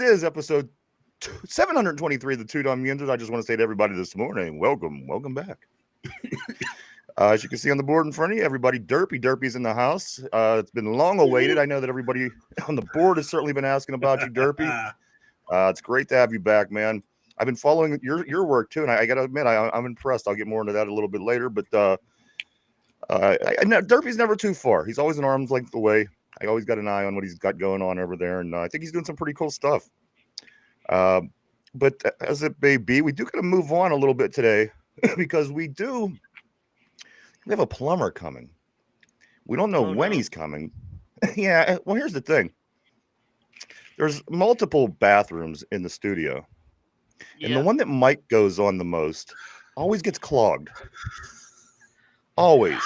is episode 723 of the Two Dumb Yinzers. I just want to say to everybody this morning, welcome back. As you can see on the board in front of you, everybody, Derpy's in the house. It's been long awaited. I know that everybody on the board has certainly been asking about you, Derpy. It's great to have you back, man. I've been following your work too, and I got to admit, I'm impressed. I'll get more into that a little bit later, but Derpy's never too far. He's always an arm's length away. I always got an eye on what he's got going on over there, and I think he's doing some pretty cool stuff. But as it may be, we do got to move on a little bit today because we have a plumber coming. We don't know when he's coming. Yeah, well, here's the thing. There's multiple bathrooms in the studio, and the one that Mike goes on the most always gets clogged. Always.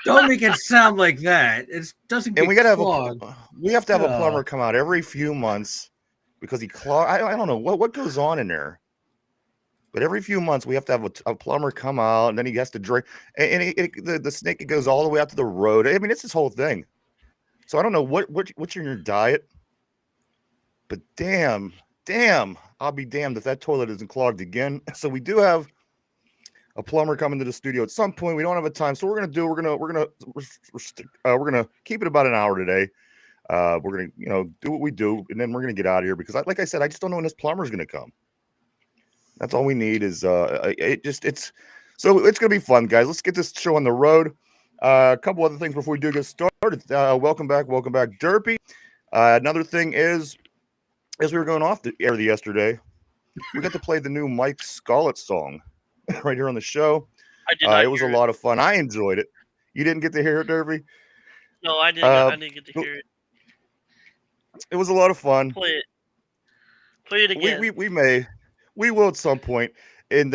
Don't make it sound like that. It doesn't get clogged. We have to have a plumber come out every few months because he clogged. I don't know what goes on in there. But every few months we have to have a plumber come out, and then he has to drain. And the snake, it goes all the way out to the road. I mean, it's this whole thing. So I don't know what's in your diet. But damn, I'll be damned if that toilet isn't clogged again. So we do have a plumber coming to the studio at some point. We don't have a time, so we're gonna keep it about an hour today. We're gonna do what we do, and then we're gonna get out of here because, like I said, I just don't know when this plumber's gonna come. That's all we need is it's gonna be fun, guys. Let's get this show on the road. A couple other things before we do get started. Welcome back, Derpy. Another thing is, as we were going off the air yesterday, we got to play the new Mike Scarlett song right here on the show. I did not it was a lot of fun. I enjoyed it. You didn't get to hear it, Derpy? No, I didn't. I didn't get to hear it. It was a lot of fun. Play it again. We will at some point. And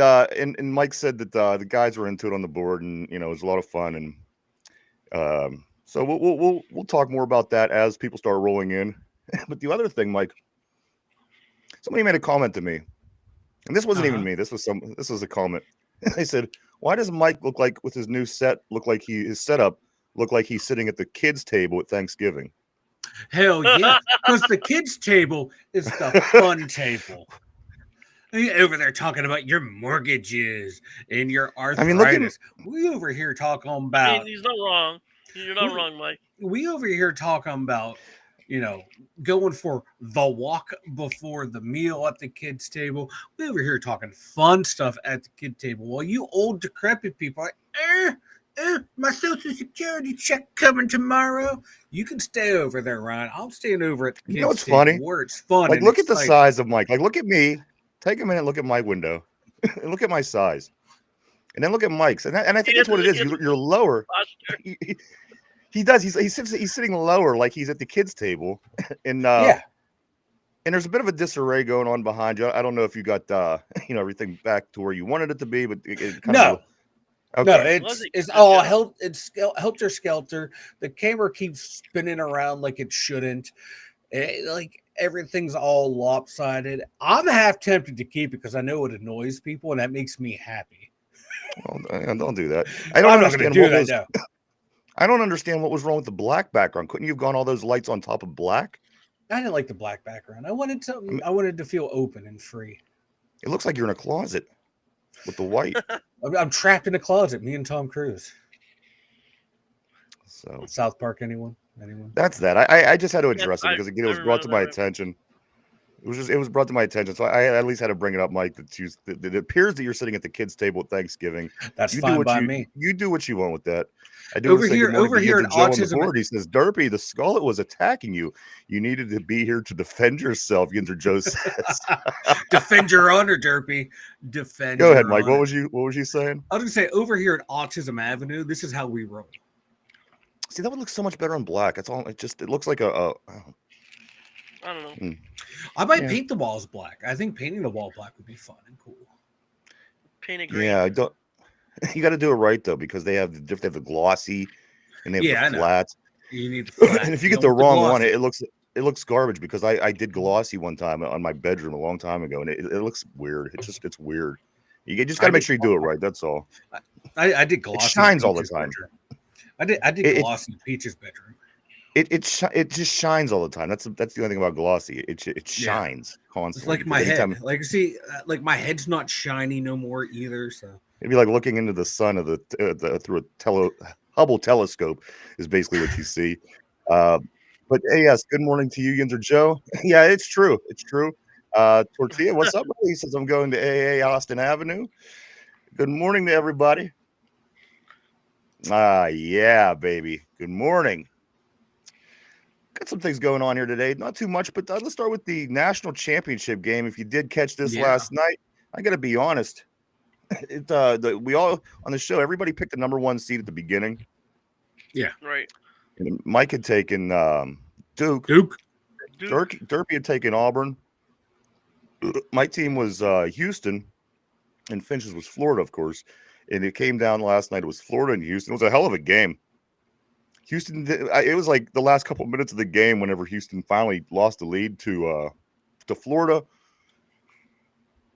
Mike said that the guys were into it on the board, and it was a lot of fun. And so we'll talk more about that as people start rolling in. But the other thing, Mike, somebody made a comment to me, and this wasn't even me. This was a comment. They said, "Why does Mike look like with his new set his setup look like he's sitting at the kids' table at Thanksgiving?" Hell yeah, because the kids' table is the fun table. Over there talking about your mortgages and your arthritis. We over here talking about. He's not wrong. You're not wrong, Mike. We over here talking about, going for the walk before the meal at the kids' table. We over here talking fun stuff at the kid table. While you old decrepit people are like, my social security check coming tomorrow. You can stay over there, Ryan. I'm staying over at the kids' what's table funny? where it's fun. Like, look at the size of Mike. Like, look at me. Take a minute, look at my window, and look at my size, and then look at Mike's, and I think that's what it is. You're lower. He does. He's sitting lower, like he's at the kids' table, and and there's a bit of a disarray going on behind you. I don't know if you got everything back to where you wanted it to be, but it kind of. Okay. No, it's all it's helter skelter. The camera keeps spinning around like it shouldn't. Like everything's all lopsided. I'm half tempted to keep it because I know it annoys people, and that makes me happy. Well, don't do that. I'm not going to do that now. I don't understand what was wrong with the black background. Couldn't you have gone all those lights on top of black? I didn't like the black background. I wanted something. I wanted to feel open and free. It looks like you're in a closet with the white. I'm trapped in a closet. Me and Tom Cruise. So South Park, anyone? That's that. I just had to address it because again, it was brought to my attention. It was brought to my attention, so I at least had to bring it up, Mike. That it appears that you're sitting at the kids' table at Thanksgiving. That's fine by me. You do what you want with that. I do over here in autism. He says, "Derpy, the Scarlet was attacking you. You needed to be here to defend yourself." Yinzer Joe says, "Defend your honor, Derpy. Defend." Go ahead, Mike. Honor. What was you saying? I was gonna say over here at Autism Avenue, this is how we roll. See, that would look so much better in black. That's all. It looks like a I don't know. I might paint the walls black. I think painting the wall black would be fun and cool. Paint it green. Yeah, I don't. You got to do it right though, because they have the glossy and they have the flats. You need the flat. And if you get the wrong one, it looks garbage. Because I did glossy one time on my bedroom a long time ago, and it looks weird. It's weird. You just got to make sure you do it right. That's all. I did glossy. It shines all the time. Bedroom. I did glossy in Peach's bedroom. it just shines all the time. That's the only thing about glossy. It shines constantly. It's like my head. Like see, like my head's not shiny no more either. So it'd be like looking into the sun of through a Hubble telescope is basically what you see. But hey, yes, good morning to you, Yinzer Joe. Yeah, it's true. It's true. Tortilla, what's up? He says I'm going to AA Austin Avenue. Good morning to everybody. Yeah, baby. Good morning. Got some things going on here today. Not too much, but let's start with the national championship game. If you did catch this last night, I got to be honest. We all on the show, everybody picked the number 1 seed at the beginning. Yeah, right. And Mike had taken Duke. Derpy had taken Auburn. My team was Houston, and Finch's was Florida, of course. And it came down last night. It was Florida and Houston. It was a hell of a game. Houston, it was like the last couple of minutes of the game whenever Houston finally lost the lead to Florida.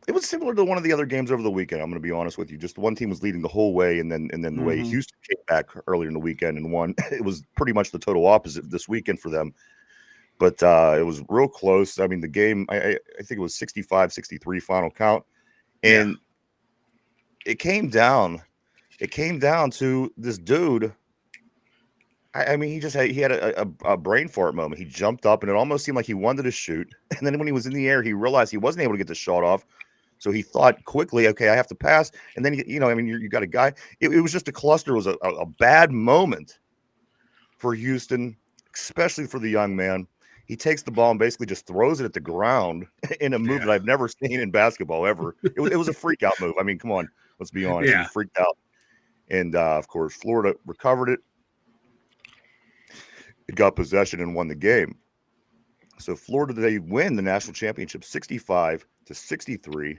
It was similar to one of the other games over the weekend. I'm going to be honest with you. Just one team was leading the whole way, and then the way Houston came back earlier in the weekend and won. It was pretty much the total opposite this weekend for them. But it was real close. I mean, the game, I think it was 65-63 final count. And it came down to this dude. I mean, he had a brain fart moment. He jumped up, and it almost seemed like he wanted to shoot. And then when he was in the air, he realized he wasn't able to get the shot off. So he thought quickly, okay, I have to pass. And then, you got a guy. It was just a cluster. It was a bad moment for Houston, especially for the young man. He takes the ball and basically just throws it at the ground in a move that I've never seen in basketball ever. It was a freak out move. I mean, come on, let's be honest. He was freaked out. And, of course, Florida recovered it. It got possession and won the game. So Florida, they win the national championship 65-63.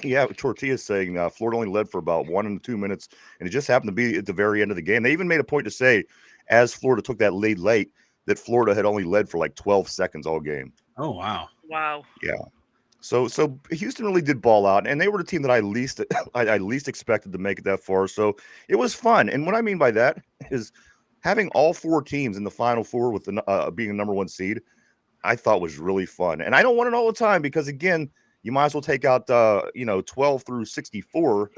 Yeah, Tortilla's saying Florida only led for about 1 and 2 minutes, and it just happened to be at the very end of the game. They even made a point to say, as Florida took that lead late, that Florida had only led for like 12 seconds all game. Oh, wow. Wow. Yeah. So Houston really did ball out, and they were the team that I least expected to make it that far. So it was fun. And what I mean by that is having all 4 teams in the Final Four with the being a number 1 seed, I thought was really fun. And I don't want it all the time because, again, you might as well take out 12 through 64.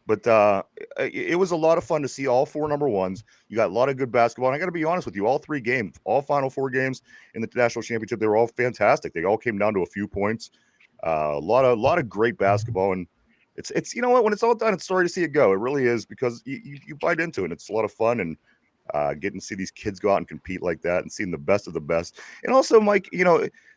But it was a lot of fun to see all 4 number 1s. You got a lot of good basketball. And I got to be honest with you, all 3 games, all Final Four games in the national championship, they were all fantastic. They all came down to a few points. A lot of great basketball. And it's you know what, when it's all done, it's sorry to see it go. It really is, because you bite into it. And it's a lot of fun, and getting to see these kids go out and compete like that and seeing the best of the best. And also, Mike,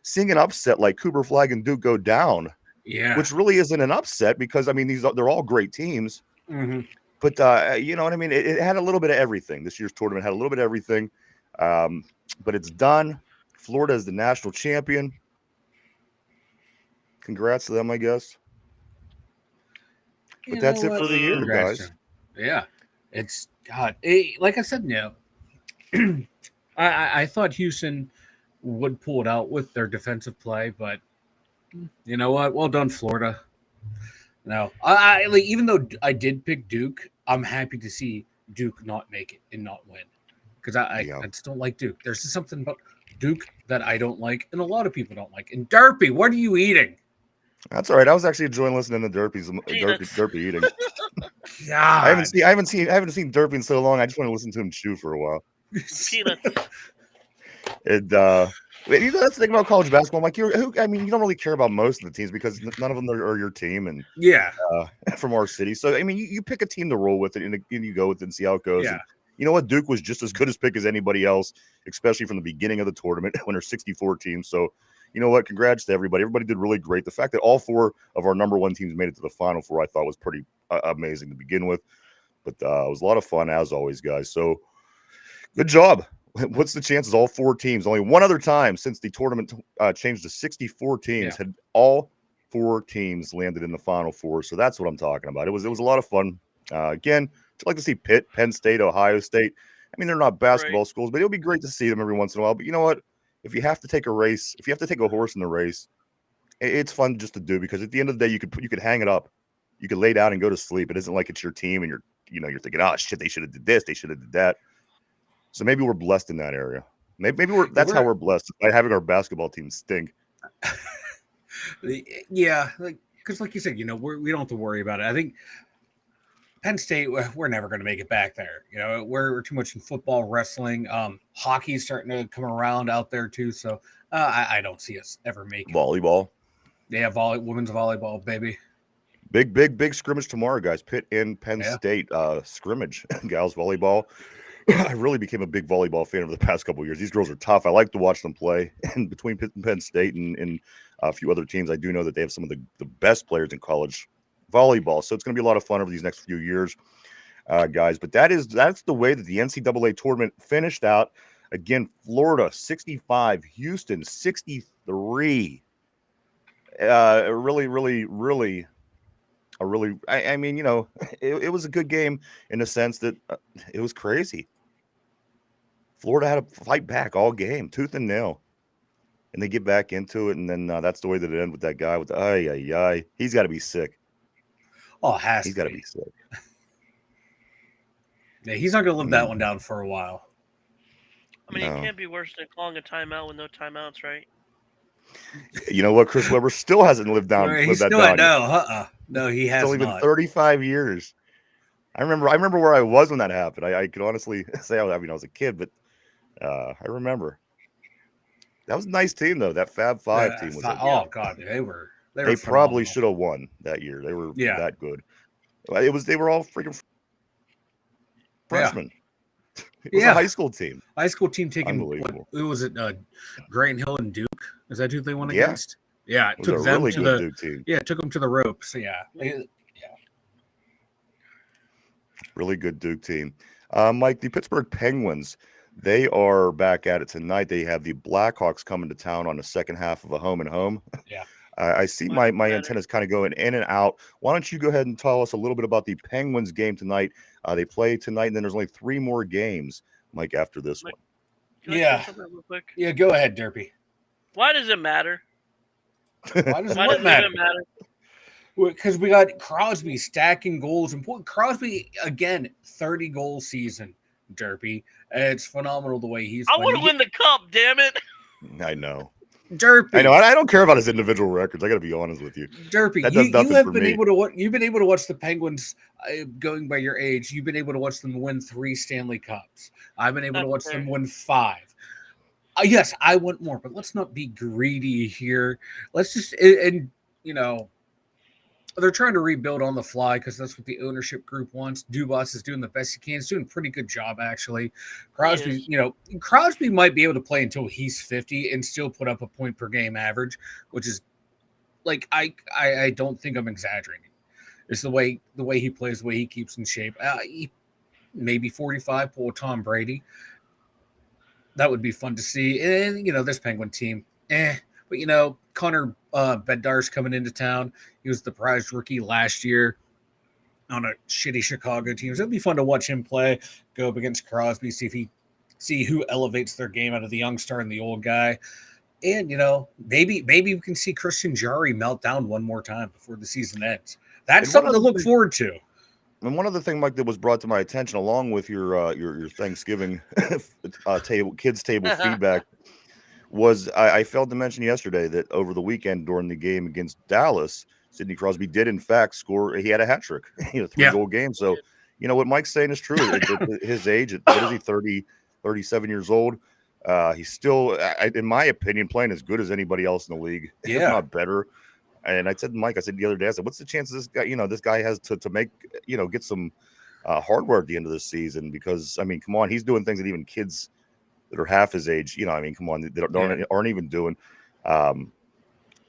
seeing an upset like Cooper Flag and Duke go down. Yeah, which really isn't an upset because, I mean, they're all great teams. But you know what I mean? It had a little bit of everything. This year's tournament had a little bit of everything. But it's done. Florida is the national champion. Congrats to them, I guess. But that's it for the year, guys. Yeah. It's God. Like I said, I thought Houston would pull it out with their defensive play, but you know what? Well done, Florida. No, I like, even though I did pick Duke, I'm happy to see Duke not make it and not win, because I just don't like Duke. There's just something about Duke that I don't like, and a lot of people don't like. And Derpy, what are you eating? That's all right. I was actually enjoying listening to Derpy eating. God. I haven't seen Derpy in so long. I just want to listen to him chew for a while. Peanuts. And that's the thing about college basketball. Like, you don't really care about most of the teams because none of them are your team, and from our city. So I mean, you pick a team to roll with it, and you go with it and see how it goes. Yeah. And you know what? Duke was just as good as pick as anybody else, especially from the beginning of the tournament when there's 64 teams. So you know what? Congrats to everybody. Everybody did really great. The fact that all 4 of our number 1 teams made it to the Final Four, I thought was pretty amazing to begin with. But it was a lot of fun as always, guys. So good job. What's the chances all 4 teams, only one other time since the tournament changed to 64 teams, had all 4 teams landed in the Final Four. So that's what I'm talking about. It was a lot of fun. Again, I'd like to see Pitt, Penn State, Ohio State. I mean, they're not basketball schools, but it'll be great to see them every once in a while. But you know what? If you have to take a race, if you have to take a horse in the race, it's fun just to do, because at the end of the day, you could hang it up. You could lay down and go to sleep. It isn't like it's your team and you're thinking, oh shit, they should have did this, they should have did that. So maybe we're blessed in that area. Maybe that's how we're blessed by having our basketball team stink. Yeah, because like you said, we don't have to worry about it. I think Penn State, we're never going to make it back there. We're too much in football, wrestling, hockey's starting to come around out there too. So I don't see us ever making volleyball. Yeah, women's volleyball, baby. Big scrimmage tomorrow, guys. Pitt and Penn State scrimmage, gals volleyball. I really became a big volleyball fan over the past couple of years. These girls are tough. I like to watch them play. And between Pitt and Penn State and a few other teams, I do know that they have some of the best players in college volleyball. So it's going to be a lot of fun over these next few years, guys. But that's the way that the NCAA tournament finished out. Again, Florida 65, Houston 63. Really. I mean, it was a good game in the sense that it was crazy. Florida had to fight back all game, tooth and nail, and they get back into it. And then that's the way that it ended with that guy with the he's got to be sick. Oh, he's got to be sick. Yeah, he's not going to live that one down for a while. I mean, it can't be worse than calling a timeout with no timeouts, right? You know what? Chris Webber still hasn't lived that down. No, he has not. It's only been 35 years. I remember where I was when that happened. I could honestly say I was a kid, but I remember. That was a nice team, though. That Fab Five team was. God, they probably should have won that year. They were that good. They were all freaking freshmen. It was a high school team. High school team taking who was it? Grant Hill and Duke. Is that who they won against? Yeah, it took them to the Duke team. Yeah, it took them to the ropes. Yeah. Really good Duke team. Mike, the Pittsburgh Penguins, they are back at it tonight. They have the Blackhawks coming to town on the second half of a home and home. Yeah. I see my antennas kind of going in and out. Why don't you go ahead and tell us a little bit about the Penguins game tonight? They play tonight, and then there's only 3 more games, Mike, after this one. Yeah. Real quick? Yeah, go ahead, Derpy. Why does it matter? Why does it matter? Because we got Crosby stacking goals. And Crosby, again, 30-goal season, Derpy. It's phenomenal the way he's playing. I want to win the cup, damn it. I know. Derpy. I know. I don't care about his individual records. I got to be honest with you. Derpy, you've been able to watch the Penguins going by your age. You've been able to watch them win 3 Stanley Cups. I've been able to watch them win 5. Yes, I want more, but let's not be greedy here. Let's just they're trying to rebuild on the fly because that's what the ownership group wants. Dubas is doing the best he can. He's doing a pretty good job, actually. Crosby, Crosby might be able to play until he's 50 and still put up a point per game average, which is I don't think I'm exaggerating. It's the way he plays, the way he keeps in shape. Maybe 45, pull Tom Brady. That would be fun to see. And this Penguin team, but Connor Bednar's coming into town. He was the prized rookie last year on a shitty Chicago team. So it'd be fun to watch him play, go up against Crosby, see who elevates their game out of the young star and the old guy. And maybe we can see Christian Jarry melt down one more time before the season ends. That's something to look forward to. And one other thing, Mike, that was brought to my attention, along with your Thanksgiving kids table feedback, was I failed to mention yesterday that over the weekend during the game against Dallas, Sidney Crosby did in fact score. He had a hat trick, a 3-goal game. So, what Mike's saying is true. At his age, what is he, 37 years old? He's still, in my opinion, playing as good as anybody else in the league, if not better. And I said to Mike, the other day, I said, what's the chances this guy has to make, get some hardware at the end of this season? Because, I mean, come on, he's doing things that even kids that are half his age, come on, that aren't even doing.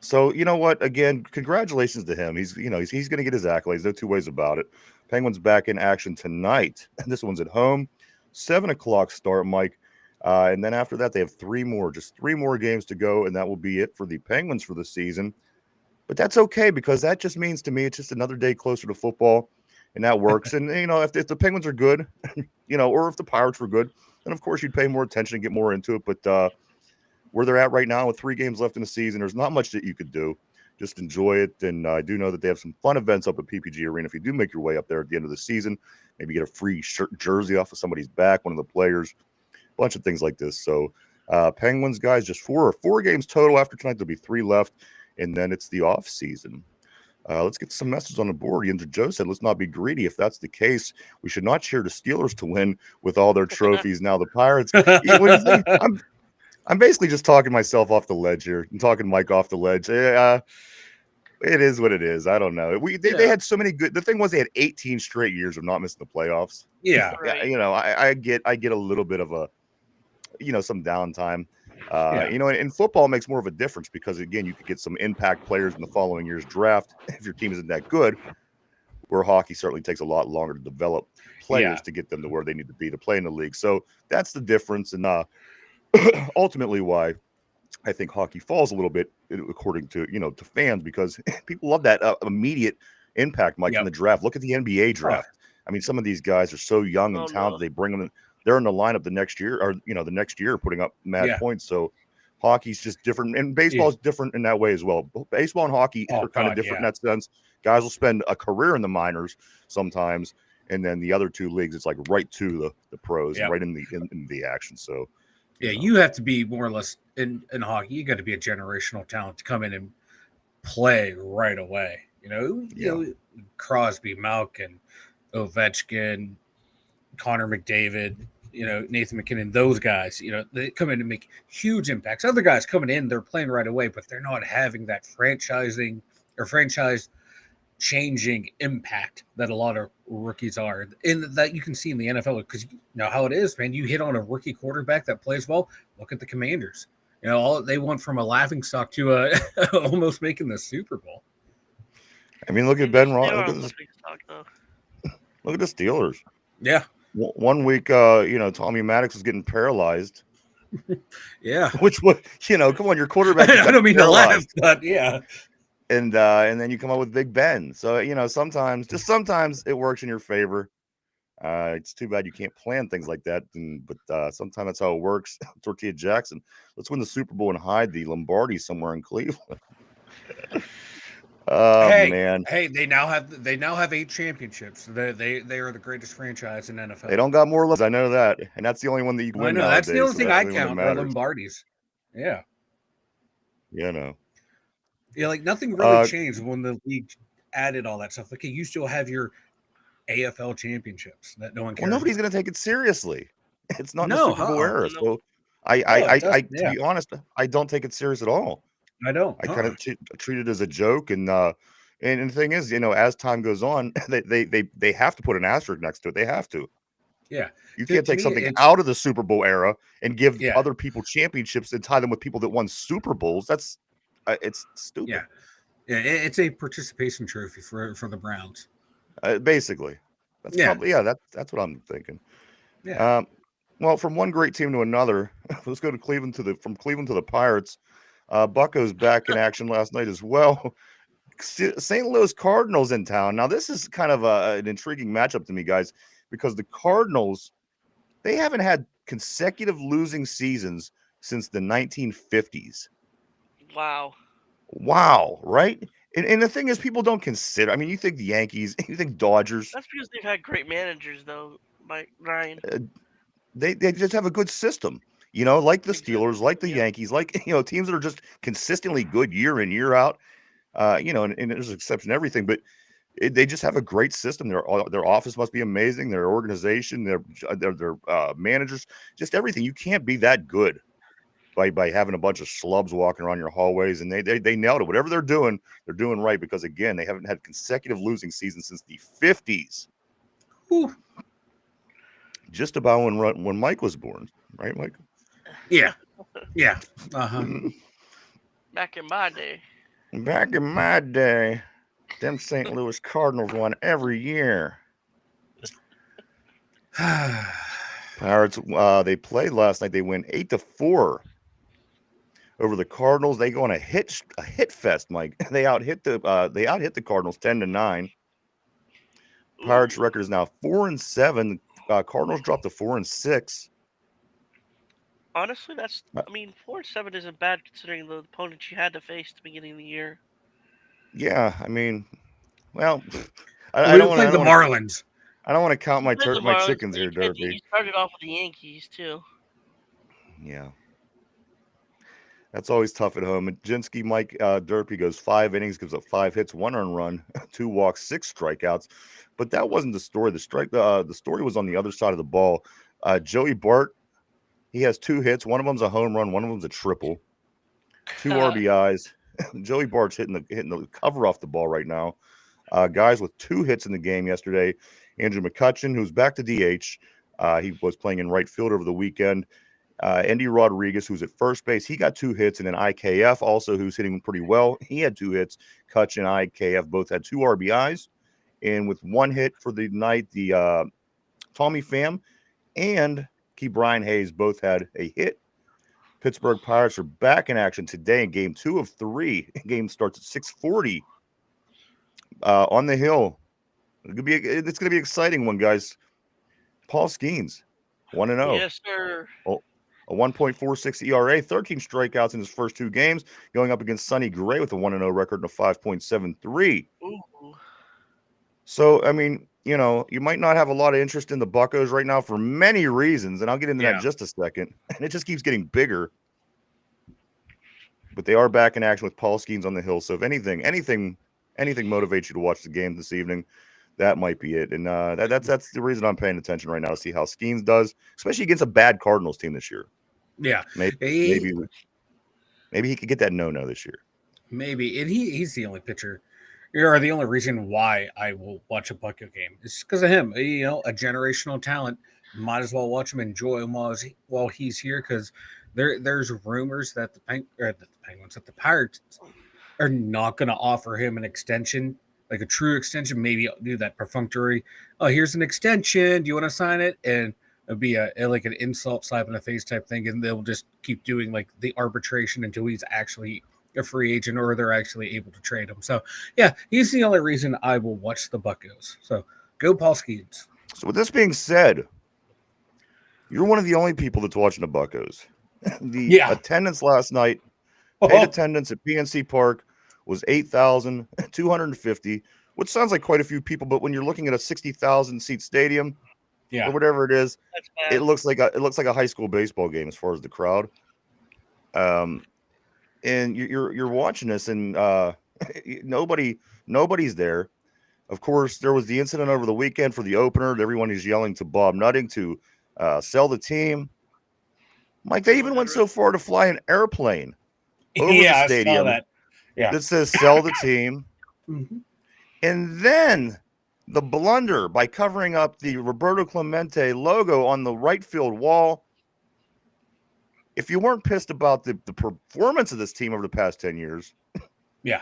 So, you know what? Again, congratulations to him. He's going to get his accolades. No two ways about it. Penguins back in action tonight. This one's at home, 7:00 start, Mike. And then after that, they have 3 more games to go, and that will be it for the Penguins for the season. But that's okay, because that just means to me it's just another day closer to football, and that works. And, if the Penguins are good, or if the Pirates were good, then, of course, you'd pay more attention and get more into it. But where they're at right now with 3 games left in the season, there's not much that you could do. Just enjoy it. And I do know that they have some fun events up at PPG Arena. If you do make your way up there at the end of the season, maybe get a free jersey off of somebody's back, one of the players. bunch of things like this. So Penguins, guys, just four games total after tonight. There'll be 3 left, and then it's the off season. Let's get some messages on the board. Joe said, let's not be greedy. If that's the case, we should not cheer the Steelers to win with all their trophies. Now the Pirates. What do you think? I'm basically just talking myself off the ledge here. I'm talking Mike off the ledge. It is what it is. I don't know. They had so many good. The thing was, they had 18 straight years of not missing the playoffs. Yeah. Right. I get a little bit of a, some downtime. And football makes more of a difference because, again, you could get some impact players in the following year's draft if your team isn't that good, where hockey certainly takes a lot longer to develop players to get them to where they need to be to play in the league. So that's the difference, and ultimately why I think hockey falls a little bit, according to, to fans, because people love that immediate impact, Mike, in the draft. Look at the NBA draft. I mean, some of these guys are so young and talented. They bring them in. They're in the lineup the next year, or the next year, putting up mad points. So hockey's just different, and baseball is different in that way as well. Baseball and hockey are kind of different in that sense. Guys will spend a career in the minors sometimes, and then the other 2 leagues, it's like right to the pros, right in the action. So you have to be more or less in hockey. You got to be a generational talent to come in and play right away. You know, Crosby, Malkin, Ovechkin, Connor McDavid, Nathan McKinnon, those guys, they come in and make huge impacts. Other guys coming in, they're playing right away, but they're not having that franchising or franchise changing impact that a lot of rookies are. And that you can see in the NFL, because you know how it is, man. You hit on a rookie quarterback that plays well. Look at the Commanders. All they went from a laughingstock to almost making the Super Bowl. I mean, look at Ben Roethlisberger. Look at the Steelers. Yeah. 1 week, Tommy Maddox was getting paralyzed. Yeah. Which was, come on, your quarterback. I don't mean to laugh, but yeah. And then you come up with Big Ben. So, sometimes it works in your favor. It's too bad you can't plan things like that. But sometimes that's how it works. Tortilla Jackson. Let's win the Super Bowl and hide the Lombardi somewhere in Cleveland. Man. Hey, they now have 8 championships. They are the greatest franchise in NFL. They don't got more love. I know that. And that's the only one that you can win. That's the only thing I count are Lombardis. Yeah. Yeah, like nothing really changed when the league added all that stuff. Like you still have your AFL championships that no one cares. Well, nobody's going to take it seriously. It's not the Super Bowl era. So to be honest, I don't take it serious at all. I don't. I kind of treat it as a joke, and the thing is, as time goes on, they have to put an asterisk next to it. They have to. Yeah, you can't take something out of the Super Bowl era and give other people championships and tie them with people that won Super Bowls. That's it's stupid. Yeah, it's a participation trophy for the Browns. Basically, that's probably that's what I'm thinking. Yeah. Well, from one great team to another, let's go to Cleveland from Cleveland to the Pirates. Bucco's back in action last night as well. St. Louis Cardinals in town. Now, this is kind of an intriguing matchup to me, guys, because the Cardinals, they haven't had consecutive losing seasons since the 1950s. Wow, right? And the thing is, people don't consider. I mean, you think the Yankees, you think Dodgers. That's because they've had great managers, though, Ryan. They just have a good system. Like the Steelers, like the Yankees, like, teams that are just consistently good year in, year out, and there's an exception to everything, but they just have a great system. Their office must be amazing. Their organization, their managers, just everything. You can't be that good by having a bunch of schlubs walking around your hallways, and they nailed it. Whatever they're doing right, because, again, they haven't had consecutive losing seasons since the 50s. Whew. Just about when Mike was born, right, Mike? Yeah. Uh-huh. Back in my day, them St. Louis Cardinals won every year. Pirates, they played last night. They win 8-4 over the Cardinals. They go on a hit fest, Mike. They out-hit the Cardinals 10-9. Pirates record is now 4-7. Cardinals dropped to 4-6. Honestly, 4-7 isn't bad considering the opponents you had to face at the beginning of the year. Yeah, I mean, well, I don't want to. The Marlins. I don't want to count my chickens here, Derby. You started off with the Yankees too. Yeah. That's always tough at home. Majinski, Mike Derpy goes 5 innings, gives up 5 hits, 1 earned run, 2 walks, 6 strikeouts. But that wasn't the story. The story was on the other side of the ball. Joey Bart, he has 2 hits. One of them's a home run. One of them's a triple. 2 RBIs. Joey Bart's hitting the cover off the ball right now. Guys with 2 hits in the game yesterday. Andrew McCutcheon, who's back to DH. He was playing in right field over the weekend. Andy Rodriguez, who's at first base, he got 2 hits, and then IKF also, who's hitting pretty well. He had 2 hits. Kutch and IKF both had 2 RBIs, and with 1 hit for the night, the Tommy Pham and Brian Hayes both had a hit. Pittsburgh Pirates are back in action today in Game 2 of 3. Game starts at 6:40 on the Hill. It's gonna be an exciting one, guys. Paul Skeens, 1-0. Yes, sir. A 1.46 ERA, 13 strikeouts in his first 2 games, going up against Sonny Gray with a 1-0 record and a 5.73. Ooh. So, I mean, you might not have a lot of interest in the Buccos right now for many reasons, and I'll get into that in just a second. And it just keeps getting bigger. But they are back in action with Paul Skeens on the Hill. So if anything motivates you to watch the game this evening, that might be it. And that's the reason I'm paying attention right now, to see how Skeens does, especially against a bad Cardinals team this year. Yeah. Maybe he could get that no this year. Maybe. And he's the only pitcher, or the only reason why I will watch a Bucco game. It's because of him. A generational talent. Might as well watch him, enjoy him while he's here, because there's rumors that the Pirates are not going to offer him an extension, like a true extension. Maybe do that perfunctory. Oh, here's an extension. Do you want to sign it? And it'd be like an insult slap in the face type thing, and they'll just keep doing like the arbitration until he's actually a free agent, or they're actually able to trade him. So yeah, he's the only reason I will watch the Buccos. So go Paul Skeens. So with this being said, you're one of the only people that's watching the Buccos. The attendance last night, paid attendance at PNC Park, was 8,250, which sounds like quite a few people, but when you're looking at a 60,000 seat stadium, or whatever it is, it looks like a high school baseball game as far as the crowd. And you're watching this, and nobody's there. Of course, there was the incident over the weekend for the opener. Everyone is yelling to Bob Nutting to sell the team. Mike, they even went so far to fly an airplane over the stadium that says sell the team. Mm-hmm. And then the blunder by covering up the Roberto Clemente logo on the right field wall. If you weren't pissed about the performance of this team over the past 10 years, this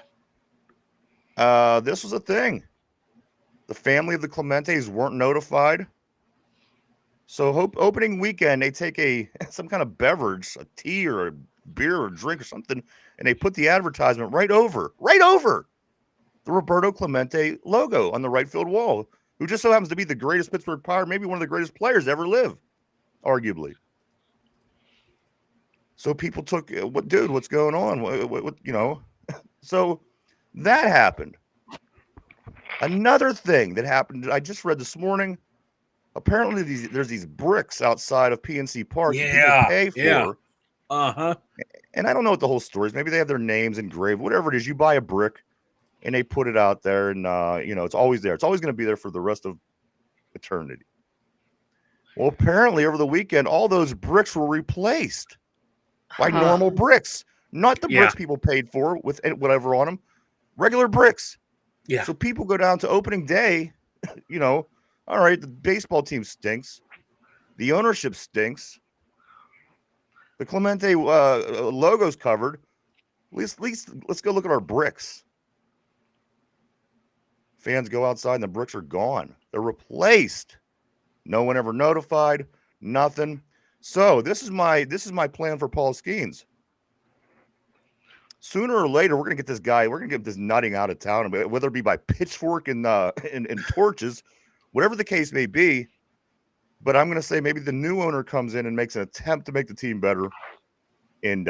was a thing. The family of the Clementes weren't notified. So opening weekend, they take some kind of beverage, a tea or a beer or a drink or something, and they put the advertisement right over the Roberto Clemente logo on the right field wall, who just so happens to be the greatest Pittsburgh Pirate, maybe one of the greatest players to ever live, arguably. So people took, what's going on? What So that happened. Another thing that happened, I just read this morning. Apparently, there's these bricks outside of PNC Park that people pay for. And I don't know what the whole story is. Maybe they have their names engraved, whatever it is. You buy a brick, and they put it out there, and it's always there. It's always going to be there for the rest of eternity. Well, apparently, over the weekend, all those bricks were replaced by normal bricks, not the bricks people paid for with whatever on them, regular bricks. Yeah. So people go down to opening day, all right, the baseball team stinks. The ownership stinks. The Clemente logo's covered. At least let's go look at our bricks. Fans go outside and the bricks are gone. They're replaced. No one ever notified. Nothing. So this is my plan for Paul Skeens. Sooner or later, we're gonna get this guy. We're gonna get this nutting out of town, whether it be by pitchfork and torches, whatever the case may be. But I'm gonna say maybe the new owner comes in and makes an attempt to make the team better, and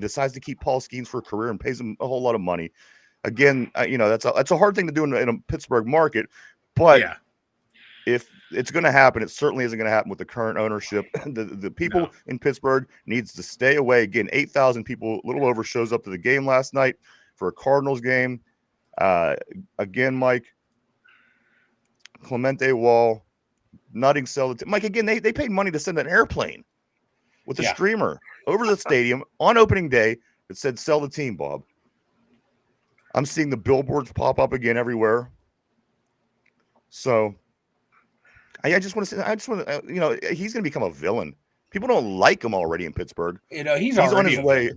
decides to keep Paul Skeens for a career and pays him a whole lot of money. Again, that's a hard thing to do in a Pittsburgh market. But if it's going to happen. It certainly isn't going to happen with the current ownership. The people in Pittsburgh needs to stay away. Again, 8,000 people, a little over, shows up to the game last night for a Cardinals game. Again, Mike, Clemente Wall, nutting sell the Mike, again, they paid money to send an airplane with a streamer over the stadium on opening day that said sell the team, Bob. I'm seeing the billboards pop up again everywhere. So I just want to say, he's going to become a villain. People don't like him already in Pittsburgh. He's on his way.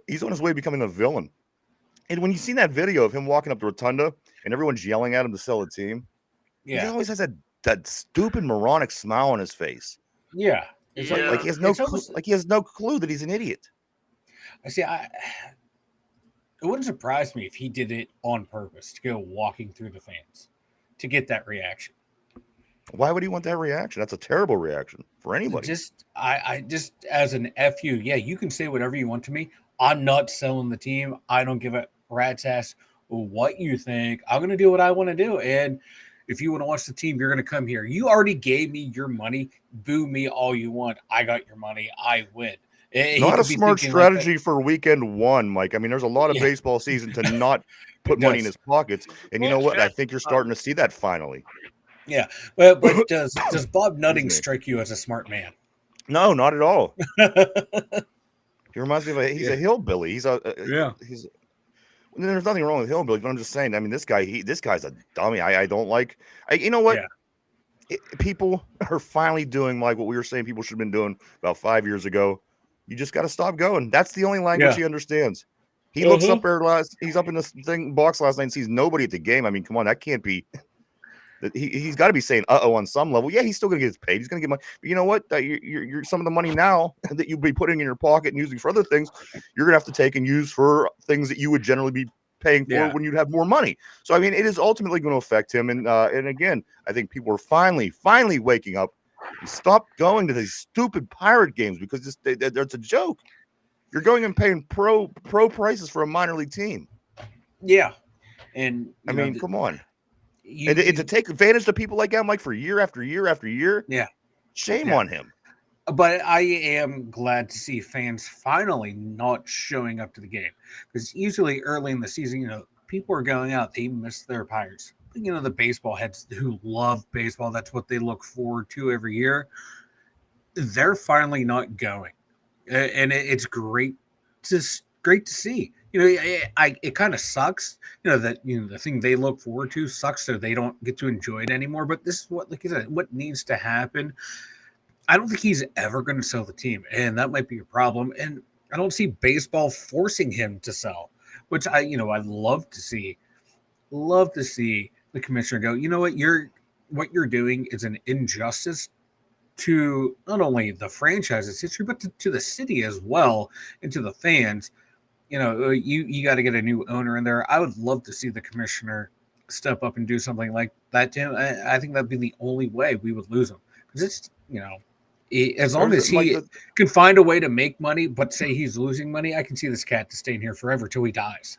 He's on his way to becoming a villain. And when you see that video of him walking up the rotunda and everyone's yelling at him to sell the team, he always has that stupid moronic smile on his face. Yeah, it's like he has no clue, like he has no clue that he's an idiot. I see. It wouldn't surprise me if he did it on purpose to go walking through the fans to get that reaction. Why would he want that reaction? That's a terrible reaction for anybody. I just as an FU, you can say whatever you want to me. I'm not selling the team. I don't give a rat's ass what you think. I'm going to do what I want to do. And if you want to watch the team, you're going to come here. You already gave me your money. Boo me all you want. I got your money. I win. Not a smart strategy for weekend one, Mike. I mean, there's a lot of baseball season to not put money in his pockets. And you know what? I think you're starting to see that finally. Yeah. But does Bob Nutting strike you as a smart man? No, not at all. He reminds me of he's a hillbilly. There's nothing wrong with hillbilly, but I'm just saying. I mean, this guy's a dummy. I don't like. You know what? People are finally doing like what we were saying people should have been doing about 5 years ago. You just got to stop going. That's the only language he understands. He looks up there he's up in this box last night and sees nobody at the game. I mean, come on, that can't be. He's got to be saying on some level. Yeah, he's still going to get paid. He's going to get money. But you know what? You're some of the money now that you'll be putting in your pocket and using for other things, you're going to have to take and use for things that you would generally be paying for when you'd have more money. So I mean, it is ultimately going to affect him. And again, I think people are finally waking up. Stop going to these stupid Pirate games because it's a joke. You're going and paying pro prices for a minor league team. Yeah, and I mean, come on. And to take advantage of people like that, Mike, for year after year after year. Yeah. Shame on him. But I am glad to see fans finally not showing up to the game. Because usually early in the season, people are going out. They miss their Pirates. The baseball heads who love baseball, that's what they look forward to every year. They're finally not going. And it's great to see. It kind of sucks, that the thing they look forward to sucks, so they don't get to enjoy it anymore. But this is what, like you said, what needs to happen. I don't think he's ever going to sell the team, and that might be a problem. And I don't see baseball forcing him to sell, which I'd love to see. Love to see the commissioner go, you know what you're doing is an injustice to not only the franchise's history, but to the city as well, and to the fans. You got to get a new owner in there. I would love to see the commissioner step up and do something like that to him. I think that'd be the only way we would lose him. Because it's, as long as he can find a way to make money, but say he's losing money, I can see this cat to staying here forever till he dies.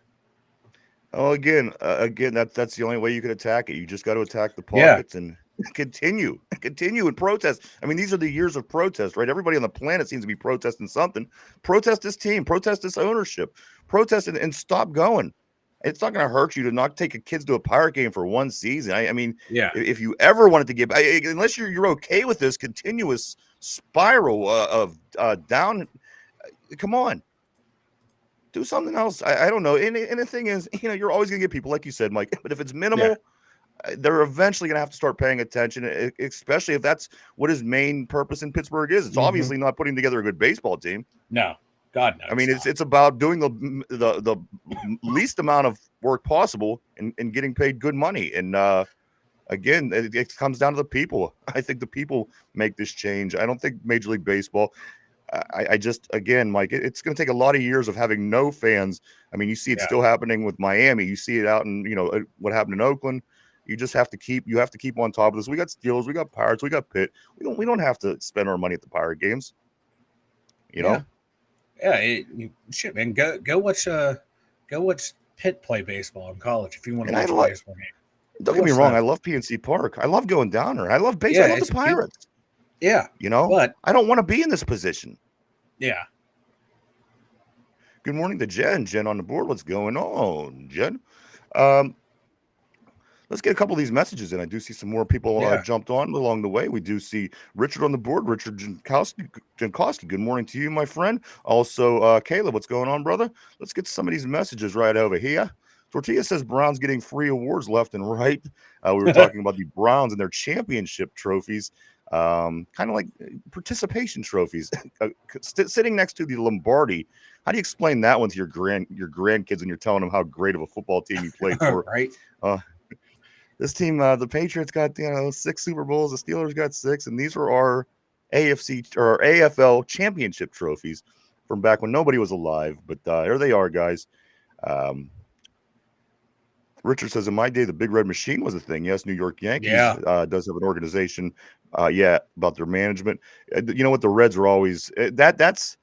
Oh, again, that's the only way you could attack it. You just got to attack the pockets and continue and protest. I mean, these are the years of protest, right? Everybody on the planet seems to be protesting something. Protest this team, protest this ownership, protest it and stop going. It's not going to hurt you to not take a kids to a Pirate game for one season. I mean, if you ever wanted to give, unless you're okay with this continuous spiral of down, come on. Do something else. I don't know. And the thing is, you're always going to get people, like you said, Mike, but if it's minimal, they're eventually going to have to start paying attention, especially if that's what his main purpose in Pittsburgh is. It's obviously not putting together a good baseball team. No, God, no. I mean, it's about doing the least amount of work possible and getting paid good money. And again, it comes down to the people. I think the people make this change. I don't think Major League Baseball. I just, again, Mike, it's going to take a lot of years of having no fans. I mean, you see it still happening with Miami. You see it out in, what happened in Oakland. You just have to keep on top of this. We got Steelers, we got Pirates, we got Pitt. We don't have to spend our money at the Pirate games. Yeah, shit, man. Go watch Pitt play baseball in college if you want to watch a baseball game. Don't get me wrong. I love PNC Park. I love going down there. I love base. I love the Pirates. Yeah. You know, but I don't want to be in this position. Yeah. Good morning to Jen. Jen on the board. What's going on, Jen? Let's get a couple of these messages in. I do see some more people jumped on along the way. We do see Richard on the board. Richard Jankowski. Good morning to you, my friend. Also, Caleb, what's going on, brother? Let's get some of these messages right over here. Tortilla says Browns getting free awards left and right. We were talking about the Browns and their championship trophies, kind of like participation trophies, sitting next to the Lombardi. How do you explain that one to your grandkids when you're telling them how great of a football team you played for? Right. This team, the Patriots got 6 Super Bowls. The Steelers got 6, and these were our AFC or AFL championship trophies from back when nobody was alive. But there they are, guys. Richard says, in my day, the Big Red Machine was a thing. Yes, New York Yankees does have an organization. About their management. You know what? The Reds were always that's.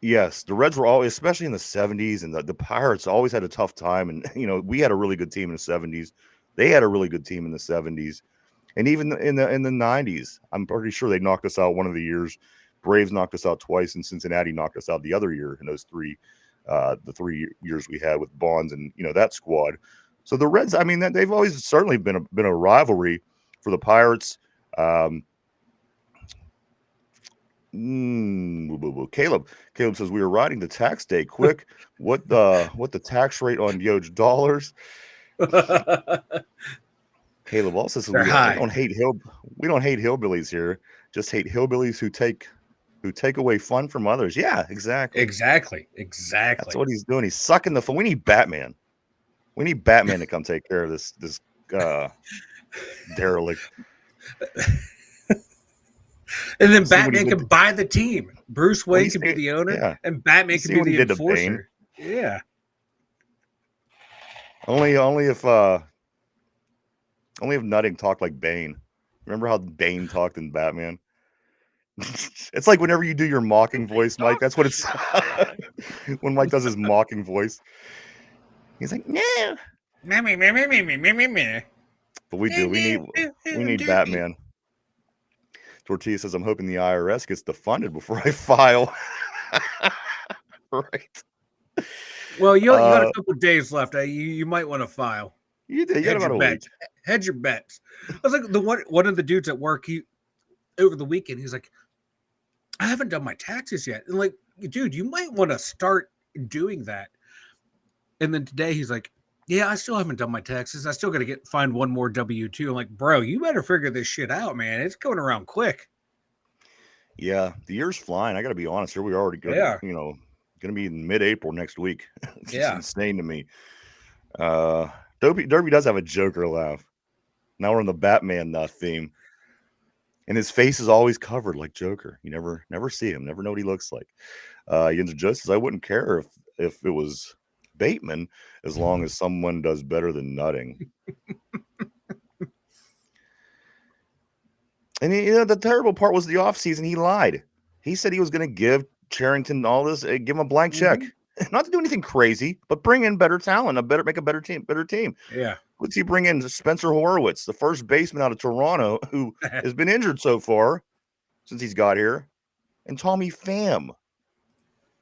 Yes, the Reds were always, especially in the 70s, and the Pirates always had a tough time. And, we had a really good team in the 70s. They had a really good team in the 70s. And even in the 90s, I'm pretty sure they knocked us out one of the years. Braves knocked us out twice, and Cincinnati knocked us out the other year in those the 3 years we had with Bonds and, that squad. So the Reds, I mean, they've always certainly been a rivalry for the Pirates. Caleb says we were riding the tax day quick. What the tax rate on Yoge dollars? Caleb also says we don't hate hillbillies here. Just hate hillbillies who take away fun from others. Yeah, exactly. That's what he's doing. He's sucking the fun. We need Batman. We need Batman to come take care of this derelict. And then Batman can buy the team. Bruce Wayne can be the owner, and Batman can be the enforcer. Yeah. Only if Nutting talked like Bane. Remember how Bane talked in Batman? It's like whenever you do your mocking voice, Mike. That's what it's when Mike does his mocking voice. He's like, no. But we do. We need Batman. Tortilla says, I'm hoping the IRS gets defunded before I file. Right. Well, you got a couple of days left. You might want to file. You did. You got about a week. Hedge your bets. I was like, one of the dudes at work, over the weekend, he's like, I haven't done my taxes yet. And like, dude, you might want to start doing that. And then today he's like, yeah, I still haven't done my taxes. I still got to find one more W-2. I'm like, bro, you better figure this shit out, man. It's going around quick. Yeah, the year's flying. I got to be honest here. We already going to be in mid-April next week. It's just insane to me. Derby does have a Joker laugh. Now we're on the Batman theme. And his face is always covered like Joker. You never see him. Never know what he looks like. Yinza Joe says, I wouldn't care if it was Bateman, as long as someone does better than Nutting. And the terrible part was the offseason, he lied. He said he was going to give Charrington all this, give him a blank check. Not to do anything crazy, but bring in better talent, make a better team. Yeah. What's he bring in? Spencer Horowitz, the first baseman out of Toronto, who has been injured so far since he's got here, and Tommy Pham,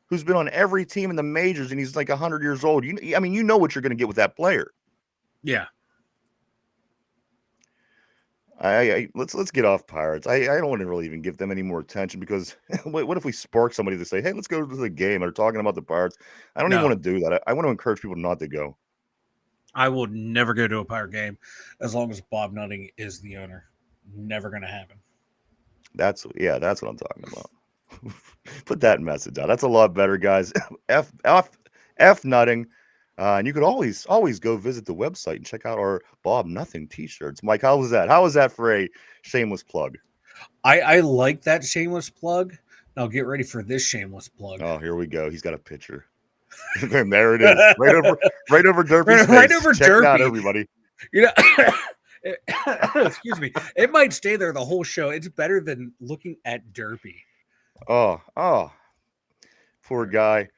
who's been on every team in the majors, and he's like 100 years old. You know what you're going to get with that player. Yeah. Let's get off Pirates. I don't want to really even give them any more attention because what if we spark somebody to say, hey, let's go to the game? They're talking about the Pirates. I don't even want to do that. I want to encourage people not to go. I will never go to a Pirate game as long as Bob Nutting is the owner. Never going to happen. That's what I'm talking about. Put that message out. That's a lot better, guys. F Nutting. And you could always go visit the website and check out our Bob Nothing t-shirts. Mike, how was that? How was that for a shameless plug? I like that shameless plug. Now get ready for this shameless plug. Oh, here we go. He's got a picture. And there it is. Right over Derpy's face. Right over Check Derpy. it out, everybody. Excuse me. It might stay there the whole show. It's better than looking at Derpy. Oh, poor guy.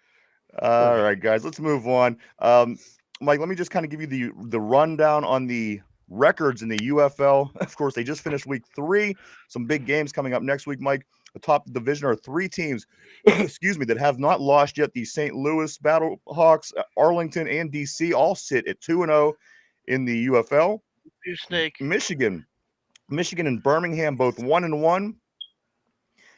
All right, guys, let's move on. Mike, let me just kind of give you the rundown on the records in the UFL. Of course, they just finished week 3. Some big games coming up next week, Mike. The top division are 3 teams, excuse me, that have not lost yet. The St. Louis Battlehawks, Arlington, and DC all sit at 2-0 in the UFL. You snake. Michigan and Birmingham both 1-1.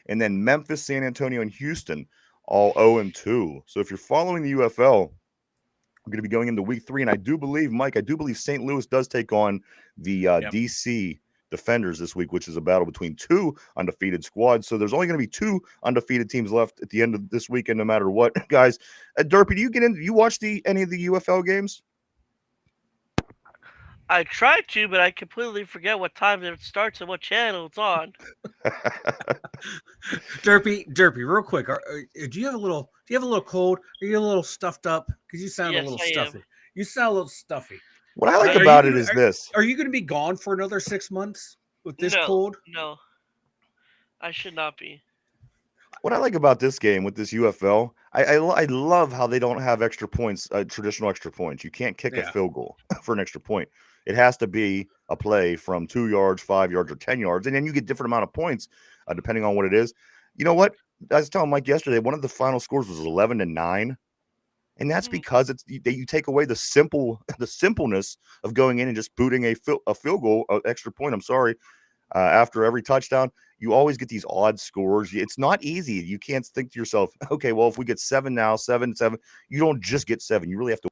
And then Memphis, San Antonio, and Houston all 0-2. So if you're following the UFL, we're going to be going into week 3. And I do believe, Mike, St. Louis does take on the DC Defenders this week, which is a battle between 2 undefeated squads. So there's only going to be 2 undefeated teams left at the end of this weekend, no matter what. Guys, Derpy, do you watch any of the UFL games? I tried to, but I completely forget what time it starts and what channel it's on. Derpy, real quick. Do you have a little cold? Are you a little stuffed up? Because you sound a little stuffy. Am. You sound a little stuffy. What I like about it is this. Are you going to be gone for another 6 months with this cold? No. I should not be. What I like about this game with this UFL, I love how they don't have extra points, traditional extra points. You can't kick a field goal for an extra point. It has to be a play from 2 yards, 5 yards, or 10 yards, and then you get different amount of points depending on what it is. You know what? I was telling Mike yesterday, one of the final scores was 11-9, and that's because you take away the simpleness of going in and just booting a field goal, extra point. I'm sorry, after every touchdown. You always get these odd scores. It's not easy. You can't think to yourself, okay, well, if we get 7 now, 7-7, you don't just get 7. You really have to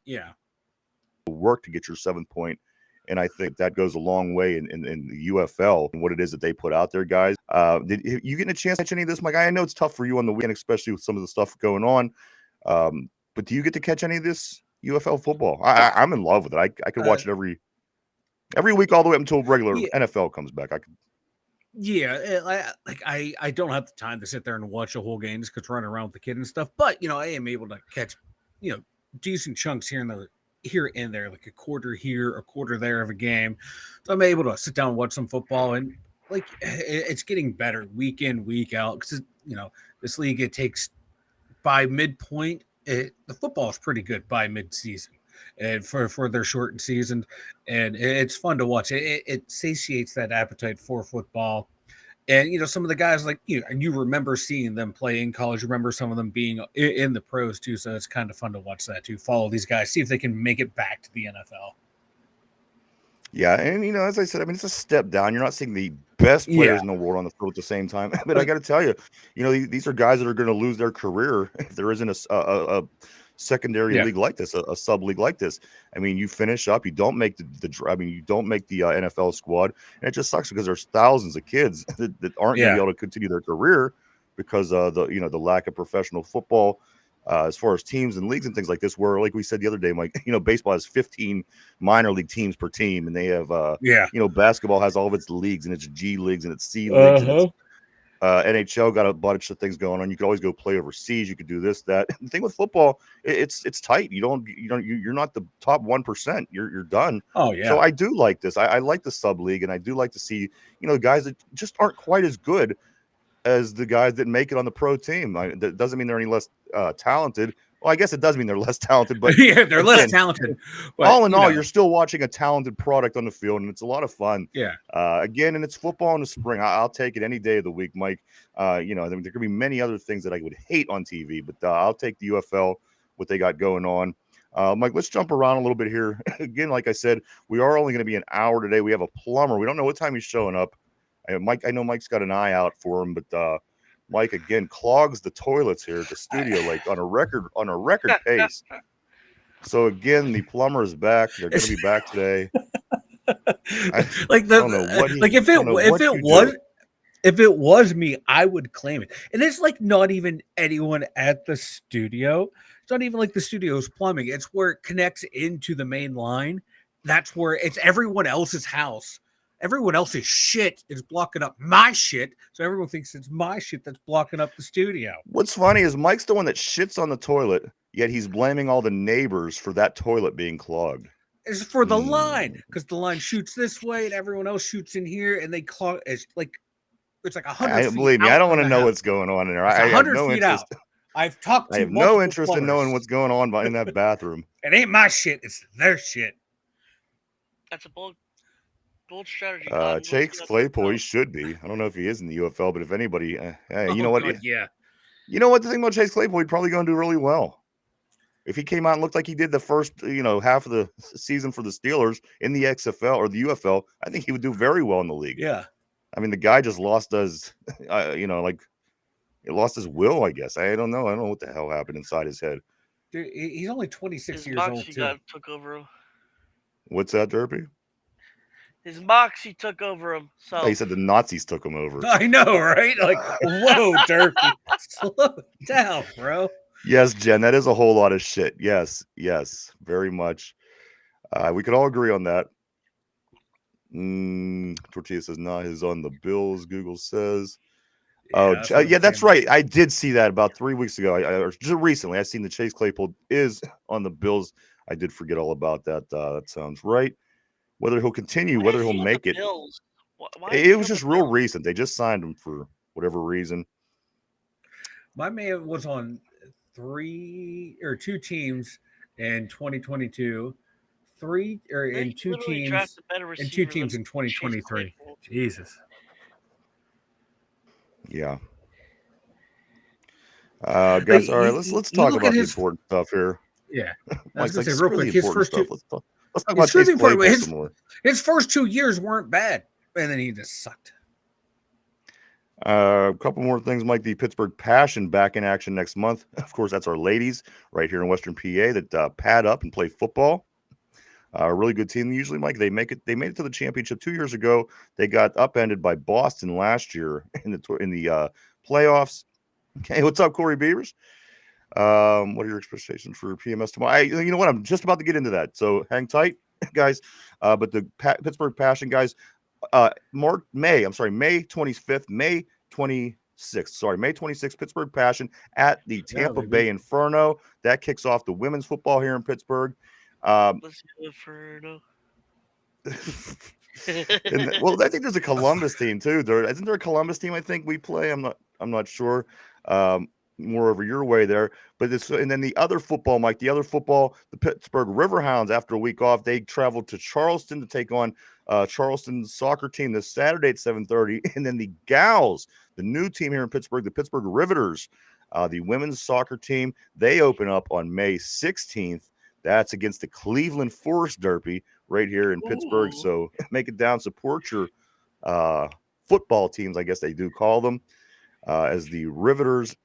work to get your 7th point. And I think that goes a long way in the UFL and what it is that they put out there, guys. Did you get a chance to catch any of this, Mike? I know it's tough for you on the weekend, especially with some of the stuff going on. But do you get to catch any of this UFL football? I'm in love with it. I could watch it every week all the way up until regular NFL comes back. I don't have the time to sit there and watch the whole game just because running around with the kid and stuff. But I am able to catch decent chunks here and there, like a quarter here, a quarter there of a game. So I'm able to sit down and watch some football, and it's getting better week in, week out. Because this league, it takes by midpoint, the football is pretty good by mid-season. And for their shortened season, and it's fun to watch. It satiates that appetite for football. And some of the guys, like you remember seeing them play in college. You remember some of them being in the pros too. So it's kind of fun to watch that too. Follow these guys, see if they can make it back to the NFL. Yeah, and as I said, it's a step down. You're not seeing the best players in the world on the field at the same time. But I got to tell you, these are guys that are going to lose their career if there isn't a secondary league like this, a sub league like this. You finish up, you don't make you don't make the NFL squad, and it just sucks because there's thousands of kids that aren't going to be able to continue their career because the lack of professional football. As far as teams and leagues and things like this, where, like we said the other day, Mike, baseball has 15 minor league teams per team, and they have, basketball has all of its leagues, and its G leagues and its C leagues. And its, NHL got a bunch of things going on. You could always go play overseas. You could do this, that. The thing with football, it's tight. You're not the top 1%. You're done. Oh yeah. So I do like this. I like the sub league, and I do like to see guys that just aren't quite as good as the guys that make it on the pro team. That doesn't mean they're any less talented. Well, I guess it does mean they're less talented, but they're less talented. But, all in all, you're still watching a talented product on the field, and it's a lot of fun. Yeah. Again, and it's football in the spring. I'll take it any day of the week, Mike. There could be many other things that I would hate on TV, but I'll take the UFL, what they got going on. Mike, let's jump around a little bit here. Again, like I said, we are only going to be an hour today. We have a plumber. We don't know what time he's showing up. Mike, I know Mike's got an eye out for him, but Mike again clogs the toilets here at the studio on a record pace. So again, the plumber is back. They're going to be back today. If it was me, I would claim it. And it's not even anyone at the studio. It's not even like the studio's plumbing. It's where it connects into the main line. That's where it's everyone else's house. Everyone else's shit is blocking up my shit, so everyone thinks it's my shit that's blocking up the studio. What's funny is Mike's the one that shits on the toilet, yet he's blaming all the neighbors for that toilet being clogged. It's for the line, because the line shoots this way and everyone else shoots in here, and they clog. It's like 100 feet. Believe me, I don't want to know what's going on in there. I have no interest. I've talked to I have multiple no interest in knowing plumbers. what's going on in that bathroom. It ain't my shit. It's their shit. That's a bold strategy, Cotton. Chase Claypool, he should be. I don't know if he is in the UFL, but if anybody, hey, you know what? God, yeah. You know what? The thing about Chase Claypool, he'd probably going to do really well. If he came out and looked like he did the first, half of the season for the Steelers in the XFL or the UFL, I think he would do very well in the league. Yeah. I mean, the guy just lost his, he lost his will, I guess. I don't know. I don't know what the hell happened inside his head. Dude, he's only 26 His years moxie old, too. took over him. What's that, Derpy? His moxie took over him. So He said the Nazis took him over. I know, right? Like, whoa, Derpy. Slow down, bro. Yes, Jen, that is a whole lot of shit. Yes, very much. We could all agree on that. Tortilla says, nah, he's on the Bills, Google says. Yeah, that's right. I did see that about 3 weeks ago. Or just recently, I seen the Chase Claypool is on the Bills. I did forget all about that. That sounds right. Whether he'll continue, whether he'll make it. Bills? It was just real recent. They just signed him for whatever reason. My man was on 2 teams in 2022, in two teams in 2023. Jesus. Yeah. Guys, all right, let's talk about the important stuff here. Yeah. I was going to say real quick, his first two. Let's talk about Chase Claypool some more. His first 2 years weren't bad, and then he just sucked. A couple more things, Mike. The Pittsburgh Passion back in action next month. Of course, that's our ladies right here in Western PA that pad up and play football. A really good team. Usually, Mike, they made it to the championship 2 years ago. They got upended by Boston last year in the playoffs. Okay, what's up, Corey Beavers? What are your expectations for PMS tomorrow? You know what? I'm just about to get into that, so hang tight, guys. But the Pittsburgh Passion guys, May 25th, May 26th, Pittsburgh Passion at the Tampa Bay Inferno. That kicks off the women's football here in Pittsburgh. Let's go Inferno. Well, I think there's a Columbus team too. Isn't there a Columbus team? I think we play. I'm not sure. More over your way there, but and then the other football, Mike. The other football, the Pittsburgh Riverhounds. After a week off, they traveled to Charleston to take on Charleston's soccer team this Saturday at 7:30, and then the Gals, the new team here in Pittsburgh, the Pittsburgh Riveters, the women's soccer team. They open up on May 16th. That's against the Cleveland Forest Derby right here in Pittsburgh. So make it down, support your football teams, I guess they do call them, as the Riveters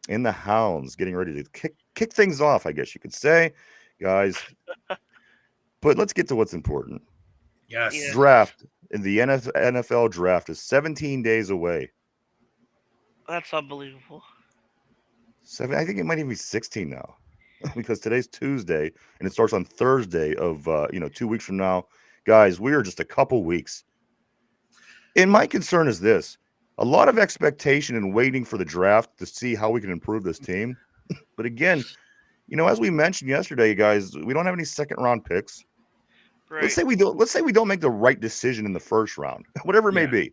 and the Hounds getting ready to kick things off, I guess you could say, guys. But let's get to what's important. Yes. Yeah. Draft in the NFL draft is 17 days away. That's unbelievable. I think it might even be 16 now. Because today's Tuesday and it starts on Thursday of 2 weeks from now. Guys, we are just a couple weeks. And my concern is this: a lot of expectation and waiting for the draft to see how we can improve this team. But again, as we mentioned yesterday, guys, we don't have any second round picks. Right. Let's say we don't make the right decision in the first round, whatever it may be.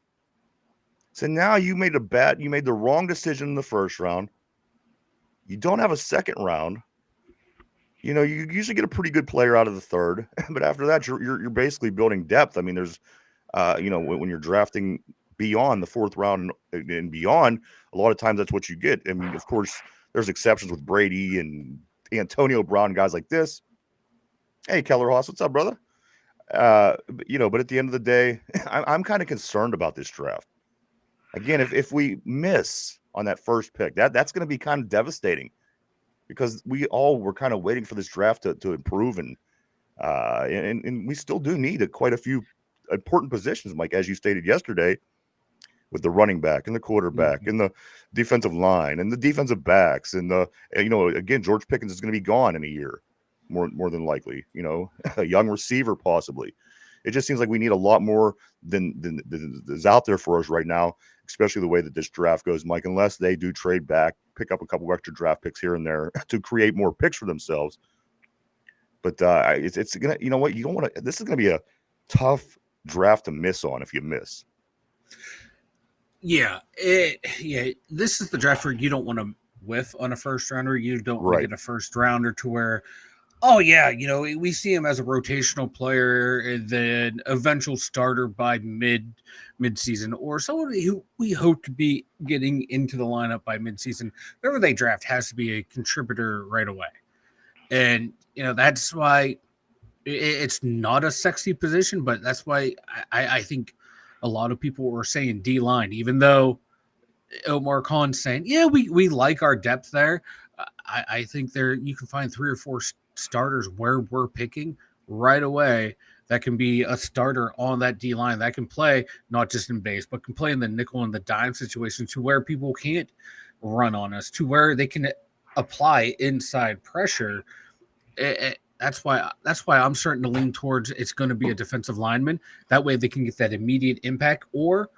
So now you made the wrong decision in the first round. You don't have a second round. You usually get a pretty good player out of the third, but after that, you're basically building depth. I mean, there's, when you're drafting beyond the fourth round and beyond, a lot of times that's what you get. I mean, of course, there's exceptions with Brady and Antonio Brown, guys like this. Hey, Keller Haas, what's up, brother? But at the end of the day, I'm kind of concerned about this draft. Again, if we miss on that first pick, that's going to be kind of devastating. Because we all were kind of waiting for this draft to improve, and we still do need quite a few important positions, Mike, as you stated yesterday, with the running back and the quarterback and the defensive line and the defensive backs and again, George Pickens is going to be gone in a year, more than likely. A young receiver possibly. It just seems like we need a lot more than is out there for us right now, especially the way that this draft goes, Mike. Unless they do trade back, pick up a couple extra draft picks here and there to create more picks for themselves. But it's gonna, you don't want to. This is gonna be a tough draft to miss on if you miss. Yeah, this is the draft where you don't want to with on a first rounder. You don't want Right. to get a first rounder to where, oh yeah, we see him as a rotational player and then eventual starter by mid-season, or someone who we hope to be getting into the lineup by mid-season. Whoever they draft has to be a contributor right away. And that's why it's not a sexy position, but that's why I think a lot of people were saying D-line, even though Omar Khan's saying, yeah, we like our depth there. I think you can find 3 or 4 starters where we're picking right away that can be a starter on that D-line that can play not just in base, but can play in the nickel and the dime situation to where people can't run on us, to where they can apply inside pressure. That's why I'm starting to lean towards it's going to be a defensive lineman. That way they can get that immediate impact, or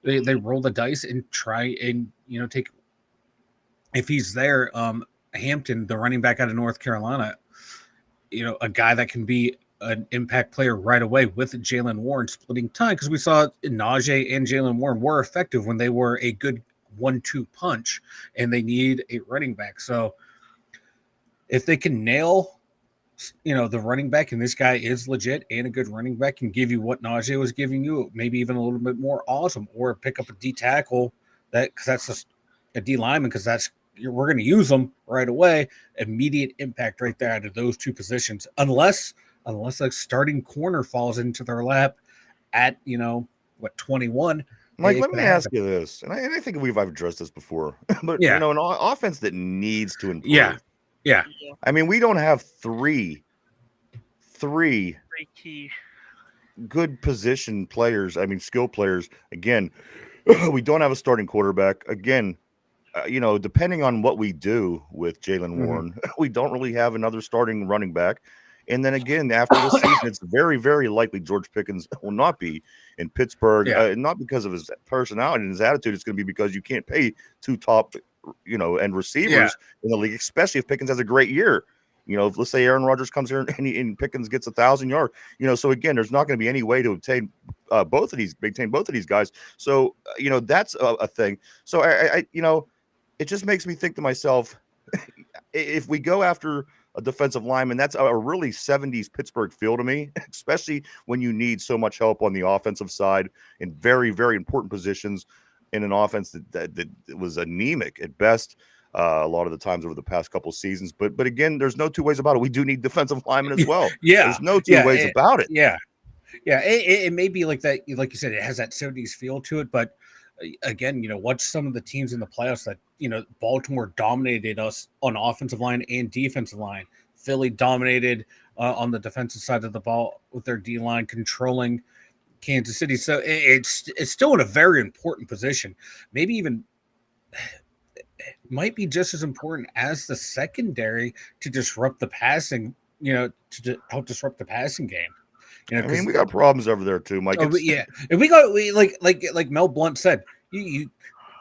they roll the dice and try and take, if he's there, Hampton, the running back out of North Carolina, a guy that can be an impact player right away with Jalen Warren splitting time, because we saw Najee and Jalen Warren were effective when they were a good 1-2 punch, and they need a running back. So if they can nail the running back, and this guy is legit and a good running back, can give you what Najee was giving you, maybe even a little bit more awesome, or pick up a D tackle because that's just a D lineman, because we're going to use them right away. Immediate impact right there out of those 2 positions, unless a starting corner falls into their lap at 21. Mike, let me ask you this, and I think I've addressed this before, but an offense that needs to improve. Yeah. I mean, we don't have three key good position players. I mean, skill players. Again, we don't have a starting quarterback. Again, depending on what we do with Jalen Warren, we don't really have another starting running back. And then again, after this season, it's very, very likely George Pickens will not be in Pittsburgh. Not because of his personality and his attitude. It's going to be because you can't pay 2 top and receivers in the league, especially if Pickens has a great year. If, let's say Aaron Rodgers comes here and Pickens gets 1,000 yards, so again, there's not going to be any way to maintain both of these guys. So, that's a thing. So I it just makes me think to myself, if we go after a defensive lineman, that's a really 70s Pittsburgh feel to me, especially when you need so much help on the offensive side in very, very important positions in an offense that was anemic at best a lot of the times over the past couple of seasons. But again, there's no 2 ways about it. We do need defensive linemen as well. There's no 2 ways about it. It may be like that, like you said, it has that 70s feel to it, but again, watch some of the teams in the playoffs that Baltimore dominated us on offensive line and defensive line. Philly dominated on the defensive side of the ball with their D line, controlling Kansas City. So it's still in a very important position. Maybe even might be just as important as the secondary to disrupt the passing. To help disrupt the passing game. I mean, we got problems over there too, Mike. If we got like Mel Blunt said, you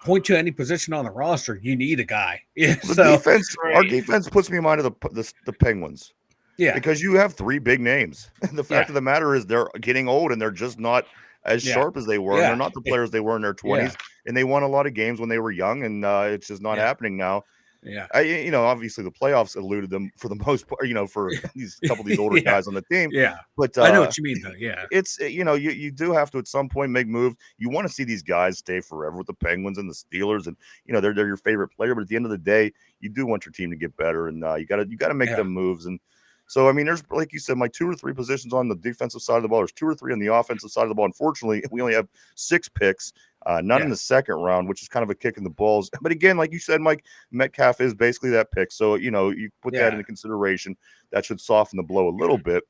point to any position on the roster, you need a guy. Our defense puts me in mind of the Penguins. Yeah, because you have 3 big names. The fact of the matter is they're getting old and they're just not as sharp as they were. And they're not the players they were in their 20s. And they won a lot of games when they were young, and it's just not happening now. Yeah, obviously the playoffs eluded them for the most part. For these couple of these older guys on the team. Yeah, but I know what you mean, though. Yeah, it's you do have to at some point make moves. You want to see these guys stay forever with the Penguins and the Steelers, and they're your favorite player. But at the end of the day, you do want your team to get better, and you got to make them moves. And so, I mean, there's, like you said, 2 or 3 positions on the defensive side of the ball. There's 2 or 3 on the offensive side of the ball. Unfortunately, we only have 6 picks. None in the second round, which is kind of a kick in the balls. But again, like you said, Mike, Metcalf is basically that pick. So, you put that into consideration. That should soften the blow a little bit.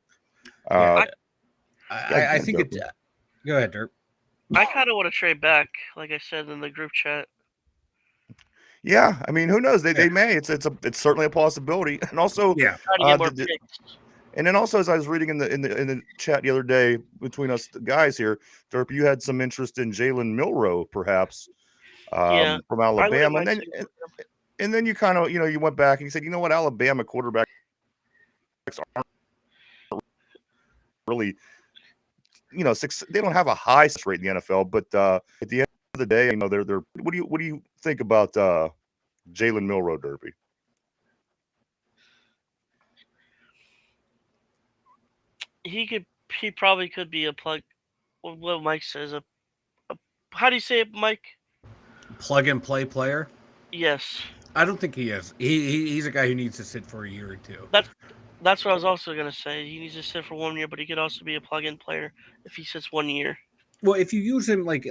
I think it. Go ahead, Dirk. I kind of want to trade back, like I said in the group chat. Yeah, I mean, who knows? They may. It's certainly a possibility. And also, try to get more picks. And then also, as I was reading in the chat the other day between us guys here, Derp, you had some interest in Jalen Milroe, perhaps, from Alabama, and then you kind of you went back and you said, you know what, Alabama quarterbacks aren't really they don't have a high rate in the NFL, but at the end of the day, they're. What do you think about Jalen Milroe Derby. He probably could be a plug. What Mike says, a how do you say it, Mike? Plug and play player. Yes. I don't think he is. He's a guy who needs to sit for a year or two. That's what I was also gonna say. He needs to sit for 1 year, but he could also be a plug-in player if he sits 1 year. Well, if you use him like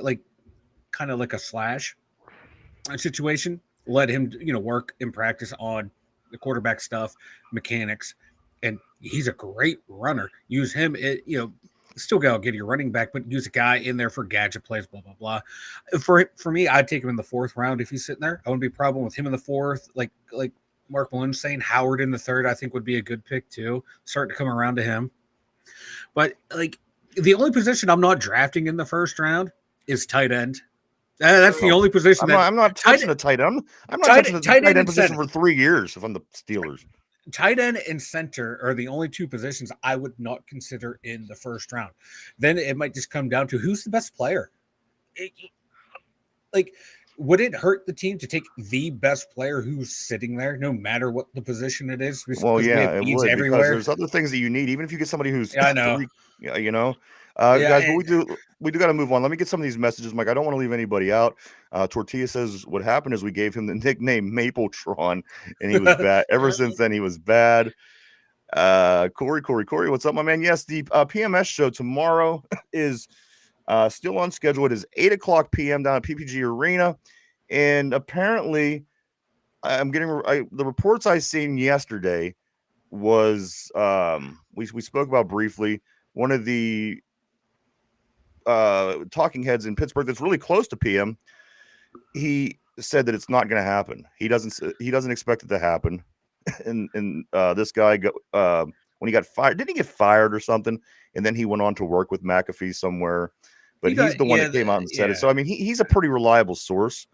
kind of like a slash situation, let him work in practice on the quarterback stuff, mechanics, and he's a great runner. Use him, still go get your running back, but use a guy in there for gadget plays, blah blah blah. For me, I'd take him in the 4th round if he's sitting there. I wouldn't be a problem with him in the 4th. Like Mark Malone's saying, Howard in the 3rd, I think would be a good pick too. Starting to come around to him, but like the only position I'm not drafting in the 1st round is tight end. That's the only position I'm not touching the tight end. I'm not touching the tight end position for 3 years if I'm the Steelers. Tight end and center are the only 2 positions I would not consider in the 1st round. Then it might just come down to who's the best player. Would it hurt the team to take the best player who's sitting there, no matter what the position it is? Well, yeah, it would, everywhere. Because there's other things that you need, even if you get somebody who's I know. Guys, but we do got to move on. Let me get some of these messages, Mike. I don't want to leave anybody out. Tortilla says what happened is we gave him the nickname Mapletron, and he was bad. Ever since then, he was bad. Corey, what's up, my man? Yes, the PMS show tomorrow is still on schedule. It is 8:00 p.m. down at PPG Arena, and apparently, I'm getting the reports I seen yesterday was we spoke about briefly. One of the talking heads in Pittsburgh that's really close to PM, he said that it's not going to happen. He doesn't expect it to happen. And this guy when he got fired, didn't he get fired or something? And then he went on to work with McAfee somewhere. But he's the one that came out and said it. So I mean, he's a pretty reliable source.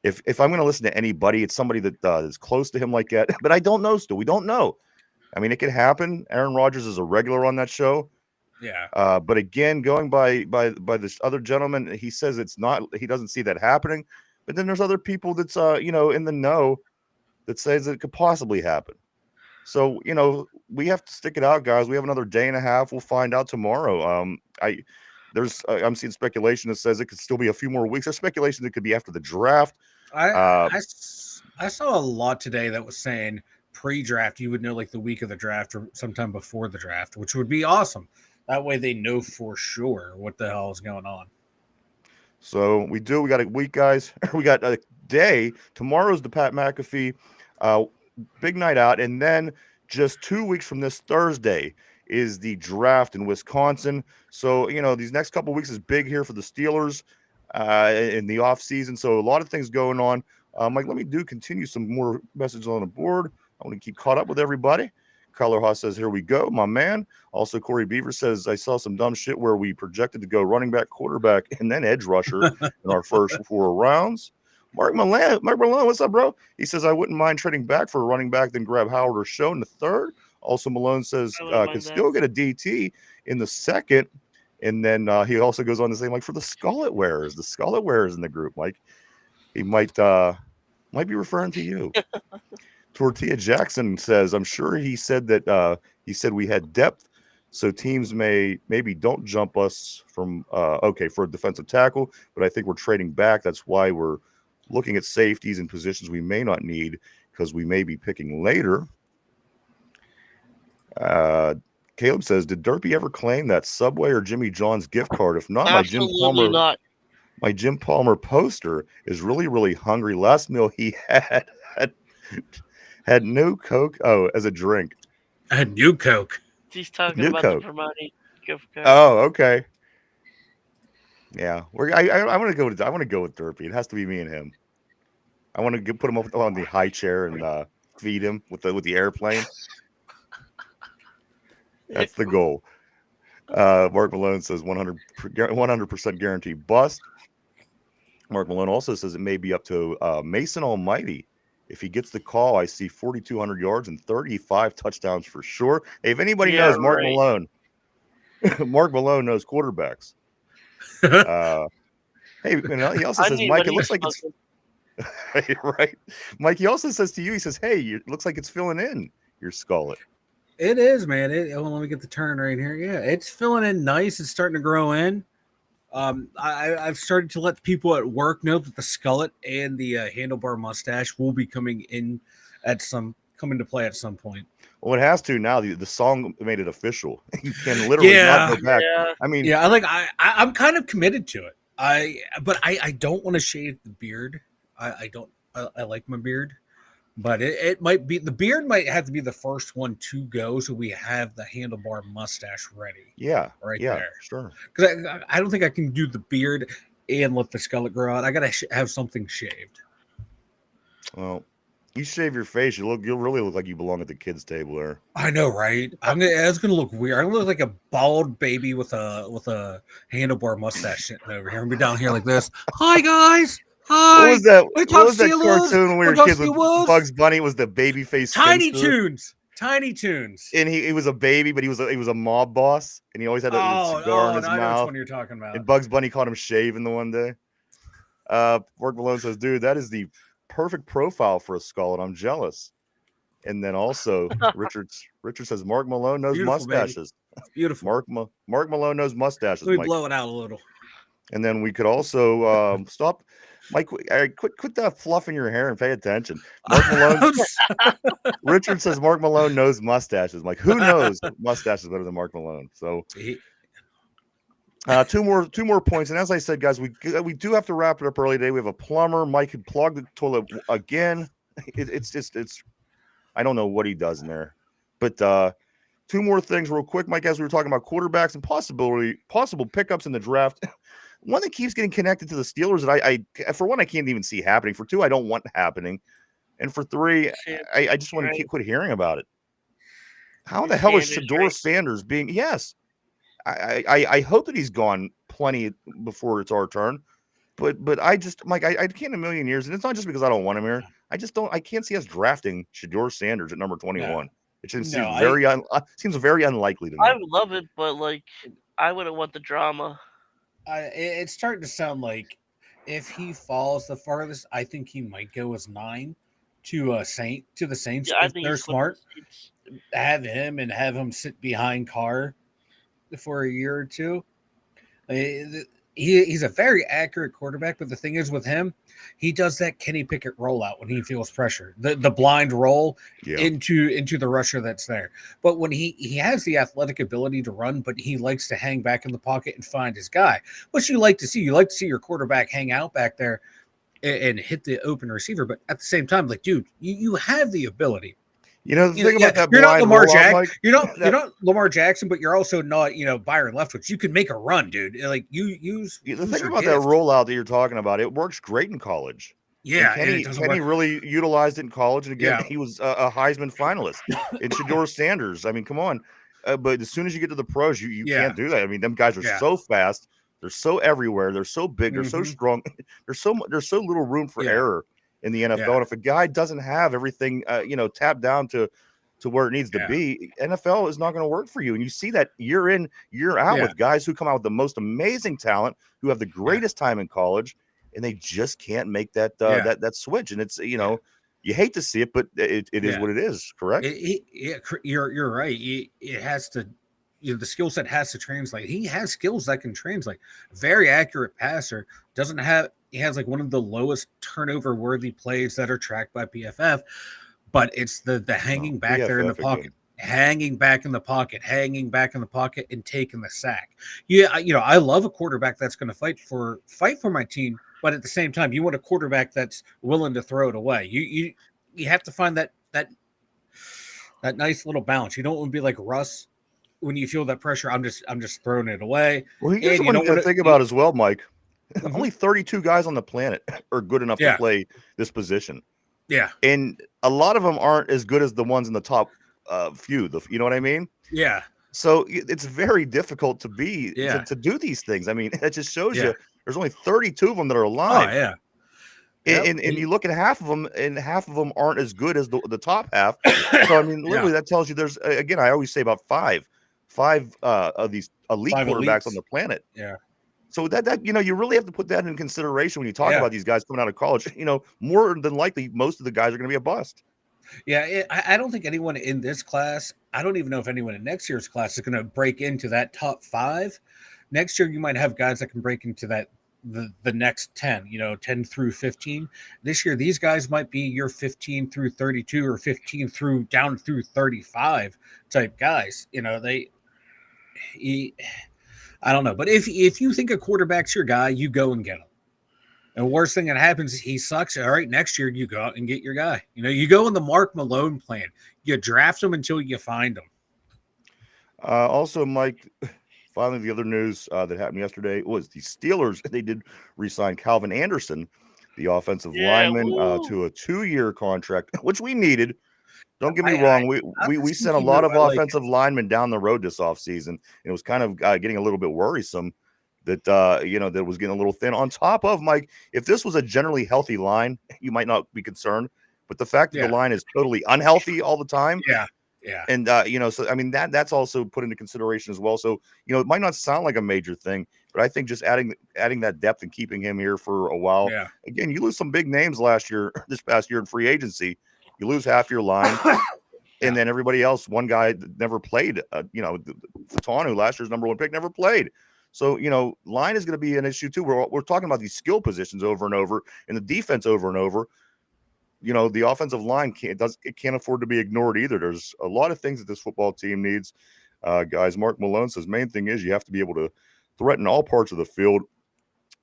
If I'm going to listen to anybody, it's somebody that is close to him like that. But I don't know. Still, we don't know. I mean, it could happen. Aaron Rodgers is a regular on that show. Yeah. But again, going by this other gentleman, he says it's not. He doesn't see that happening. But then there's other people that's in the know that says it could possibly happen. So we have to stick it out, guys. We have another day and a half. We'll find out tomorrow. I'm seeing speculation that says it could still be a few more weeks. There's speculation that it could be after the draft. I saw a lot today that was saying pre-draft you would know like the week of the draft or sometime before the draft, which would be awesome. That way they know for sure what the hell is going on. So we got a week, guys. We got a day. Tomorrow's the Pat McAfee big night out, and then just 2 weeks from this Thursday is the draft in Wisconsin. So these next couple of weeks is big here for the Steelers in the off season. So a lot of things going on. Mike, let me continue some more messages on the board. I want to keep caught up with everybody. Kyler Haas says, here we go, my man. Also, Corey Beaver says, I saw some dumb shit where we projected to go running back, quarterback, and then edge rusher in our first 4 rounds. Mark Malone, what's up, bro? He says, I wouldn't mind trading back for a running back, then grab Howard or Show in the 3rd. Also, Malone says, could still get a DT in the 2nd. And then he also goes on to say, like, for the Scarlet Wearers in the group, Mike, he might be referring to you. Tortilla Jackson says, I'm sure he said that we had depth, so teams maybe don't jump us from for a defensive tackle, but I think we're trading back. That's why we're looking at safeties and positions we may not need because we may be picking later. Caleb says, did Derpy ever claim that Subway or Jimmy John's gift card? If not, my Jim Palmer poster is really, really hungry. Last meal he had new Coke. Oh, as a drink. I had new Coke. He's talking about Coke. The Vermonti gift card. Oh, okay. Yeah, I want to go with Derpy. It has to be me and him. I want to put him up on the high chair and feed him with the airplane. That's the goal. Mark Malone says 100% guarantee bust. Mark Malone also says it may be up to Mason Almighty. If he gets the call, I see 4,200 yards and 35 touchdowns for sure. Hey, if anybody knows Mark Malone, Mark Malone knows quarterbacks. Hey, he also says, Mike, it looks like it's Right. Mike, he also says to you, he says, hey, it looks like it's filling in your skullet. It is, man. Let me get the turn right here. Yeah, it's filling in nice. It's starting to grow in. I've started to let people at work know that the skullet and the handlebar mustache will be coming to play at some point. Well, it has to now. The song made it official. You can literally not go back. Yeah. I mean, Yeah, I'm kind of committed to it. I don't want to shave the beard. I don't. I like my beard, but it might be the beard might have to be the first one to go, so we have the handlebar mustache ready. yeah, there. sure. Because I don't think I can do the beard and let the skullet grow out. I gotta have something shaved. Well, you shave your face, you'll really look like you belong at the kids' table there. I know, right? It's gonna look weird. I'm gonna look like a bald baby with a handlebar mustache sitting over here. I'm gonna be down here like this. Hi guys. Hi. What was that? We What was that Steelers. cartoon when we were kids with Bugs Bunny? It was the baby face Tiny spinster. Toons. Tiny Toons. And he was a baby, but he was a mob boss, and he always had a cigar in his I know which mouth. one you're talking about. And Bugs Bunny called him shaving the one day. Mark Malone says, dude, that is the perfect profile for a skull, and I'm jealous. And then also Richard says Mark Malone knows Beautiful, mustaches. baby. Beautiful. Mark Malone knows mustaches. Let me Mike. blow it out a little. And then we could also stop. Mike, quit that fluff in your hair and pay attention. Mark Malone. Richard says Mark Malone knows mustaches. Mike, who knows mustaches better than Mark Malone? So two more points. And as I said, guys, we do have to wrap it up early today. We have a plumber. Mike had plugged the toilet again. It's I don't know what he does in there. But two more things real quick, Mike, as we were talking about quarterbacks and possible pickups in the draft. One that keeps getting connected to the Steelers that I for one, I can't even see happening. For two, I don't want happening. And for three, I just want to quit hearing about it. How the hell is Shedeur Sanders being? Yes, I hope that he's gone plenty before it's our turn. But I just, Mike, I can't in a million years. And it's not just because I don't want him here. I can't see us drafting Shedeur Sanders at number 21. No. It seems very unlikely to me. I would love it, but like I wouldn't want the drama. It's starting to sound like if he falls the farthest, I think he might go as 9 to the Saints. Yeah, if they're smart, have him sit behind Carr for a year or two. He's a very accurate quarterback, but the thing is with him, he does that Kenny Pickett rollout when he feels pressure, the blind roll into the rusher that's there. But when he has the athletic ability to run, but he likes to hang back in the pocket and find his guy, which you like to see. You like to see your quarterback hang out back there and hit the open receiver. But at the same time, like, dude, you have the ability. You know, the thing about that you're not Lamar Jackson. Like, you're not Lamar Jackson, but you're also not, Byron Leftwich. You can make a run, dude. Like the thing about that rollout that you're talking about, it works great in college. Yeah, Kenny really utilized it in college, and again, he was a Heisman finalist. And Shedeur Sanders, I mean, come on. But as soon as you get to the pros, you can't do that. I mean, them guys are so fast. They're so everywhere. They're so big. They're so strong. There's so little room for error in the NFL. And if a guy doesn't have everything, tapped down to where it needs to be, NFL is not going to work for you. And you see that year in, year out with guys who come out with the most amazing talent, who have the greatest time in college, and they just can't make that that switch. And it's, you hate to see it, but it is what it is. Correct? You're right. It has to. The skill set has to translate. He has skills that can translate. Very accurate passer. He has like one of the lowest turnover worthy plays that are tracked by PFF, but it's the hanging back there in the pocket, hanging back in the pocket, and taking the sack. Yeah, I love a quarterback that's going to fight for my team, but at the same time, you want a quarterback that's willing to throw it away. You have to find that nice little balance. You don't want to be like Russ. When you feel that pressure, I'm just throwing it away. Well, here's one thing to think about as well, Mike. Only 32 guys on the planet are good enough to play this position. Yeah. And a lot of them aren't as good as the ones in the top few. You know what I mean? Yeah. So it's very difficult to do these things. I mean, it just shows you there's only 32 of them that are alive. Oh, yeah. And you look at half of them, and half of them aren't as good as the top half. So, I mean, literally that tells you there's, again, I always say about five of these elite quarterbacks on the planet. Yeah. So that you really have to put that in consideration when you talk Yeah. about these guys coming out of college. More than likely, most of the guys are going to be a bust. Yeah, I don't think anyone in this class, I don't even know if anyone in next year's class is going to break into that top 5. Next year, you might have guys that can break into the next 10, 10 through 15. This year, these guys might be your 15 through 32 or 15 through down through 35 type guys. I don't know. But if you think a quarterback's your guy, you go and get him. And worst thing that happens is he sucks. All right, next year you go out and get your guy. You go in the Mark Malone plan. You draft him until you find him. Also, Mike, finally, the other news that happened yesterday was the Steelers. They did re-sign Calvin Anderson, the offensive lineman, to a 2-year contract, which we needed. Don't get me wrong. We sent a lot of offensive linemen down the road this offseason. It was kind of getting a little bit worrisome that that was getting a little thin. On top of, Mike, if this was a generally healthy line, you might not be concerned. But the fact that the line is totally unhealthy all the time, yeah, and so I mean that's also put into consideration as well. So it might not sound like a major thing, but I think just adding that depth and keeping him here for a while. Yeah. Again, you lose some big names this past year in free agency. You lose half your line. And then everybody else, one guy that never played, Fatanu, last year's number 1 pick, never played. So, line is going to be an issue too. We're talking about these skill positions over and over and the defense over and over. The offensive line can't afford to be ignored either. There's a lot of things that this football team needs. Guys, Mark Malone says main thing is you have to be able to threaten all parts of the field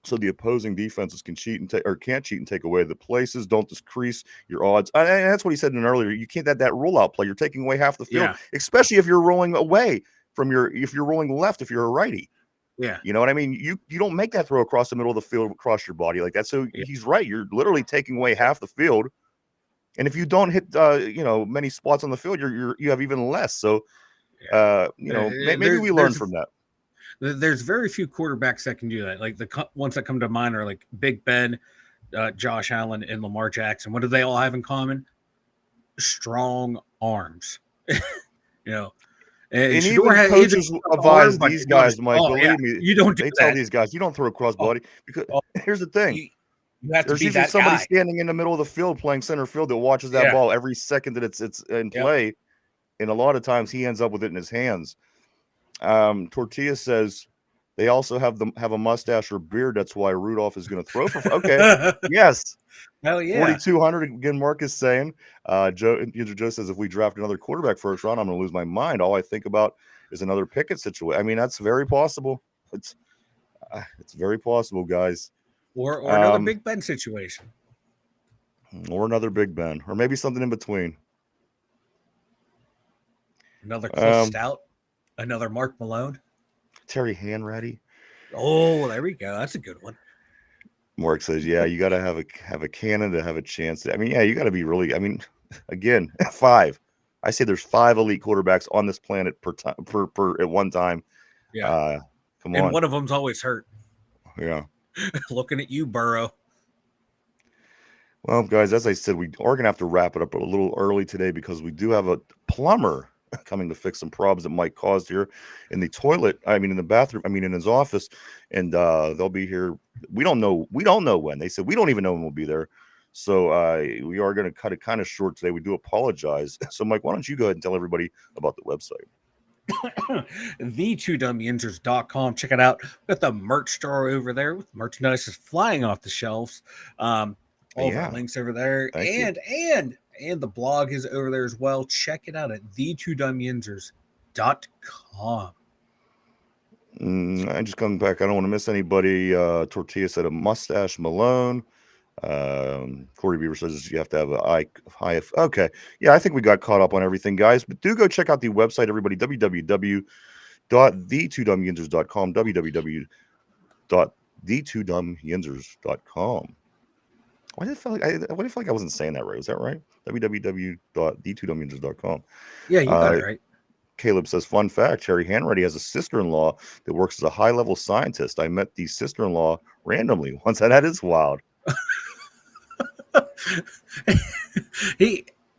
so the opposing defenses can't cheat and take away the places. Don't decrease your odds. And that's what he said in earlier. You can't that rollout play. You're taking away half the field, especially if you're rolling away from if you're rolling left, if you're a righty. Yeah. You know what I mean? You don't make that throw across the middle of the field across your body like that. So he's right. You're literally taking away half the field. And if you don't hit many spots on the field, you have even less. So maybe we learn from that. There's very few quarterbacks that can do that. Like the ones that come to mind are like Big Ben, Josh Allen, and Lamar Jackson. What do they all have in common? Strong arms. And even coaches advise these guys, Mike, believe me, you don't tell these guys, you don't throw crossbody. Because here's the thing. You have to There's be usually that somebody guy standing in the middle of the field playing center field that watches that ball every second that it's in play. And a lot of times he ends up with it in his hands. Tortilla says they also have a mustache or beard. That's why Rudolph is going to throw for. Okay. Yes. Hell yeah. 4,200 again. Mark is saying. Joe says if we draft another quarterback first round, I'm going to lose my mind. All I think about is another Pickett situation. I mean, that's very possible. It's very possible, guys. Or another Big Ben situation. Or another Big Ben, or maybe something in between. Another Cliff Stout. Another Mark Malone. Terry Hanratty. Oh, there we go. That's a good one. Mark says, yeah, you got to have a cannon to have a chance. I mean, yeah, you got to be really, I mean, again, 5. I say there's 5 elite quarterbacks on this planet per at one time. Yeah. Come on. And one of them's always hurt. Yeah. Looking at you, Burrow. Well, guys, as I said, we are going to have to wrap it up a little early today because we do have a plumber coming to fix some problems that Mike caused here in the toilet. I mean, in the bathroom. I mean, in his office, and they'll be here. We don't know when. They said we don't even know when we'll be there. So we are going to cut it kind of short today. We do apologize. So, Mike, why don't you go ahead and tell everybody about the website? the2dumbyinsers.com. Check it out. We've got the merch store over there with merchandise is flying off the shelves. All of our links over there. And the blog is over there as well. Check it out at the2dumbyinsers.com. I'm just coming back. I don't want to miss anybody. Tortilla said a mustache Malone. Corey Beaver says you have to have a high. Okay. Yeah, I think we got caught up on everything, guys. But do go check out the website, everybody. www.the2dumbyinsers.com. www.the2dumbyinsers.com. Why did I feel like I wasn't saying that right? Is that right? www.the2dumbyinsers.com. Yeah, you got it right. Caleb says, fun fact, Terry Hanratty has a sister-in-law that works as a high-level scientist. I met the sister-in-law randomly once. That is wild.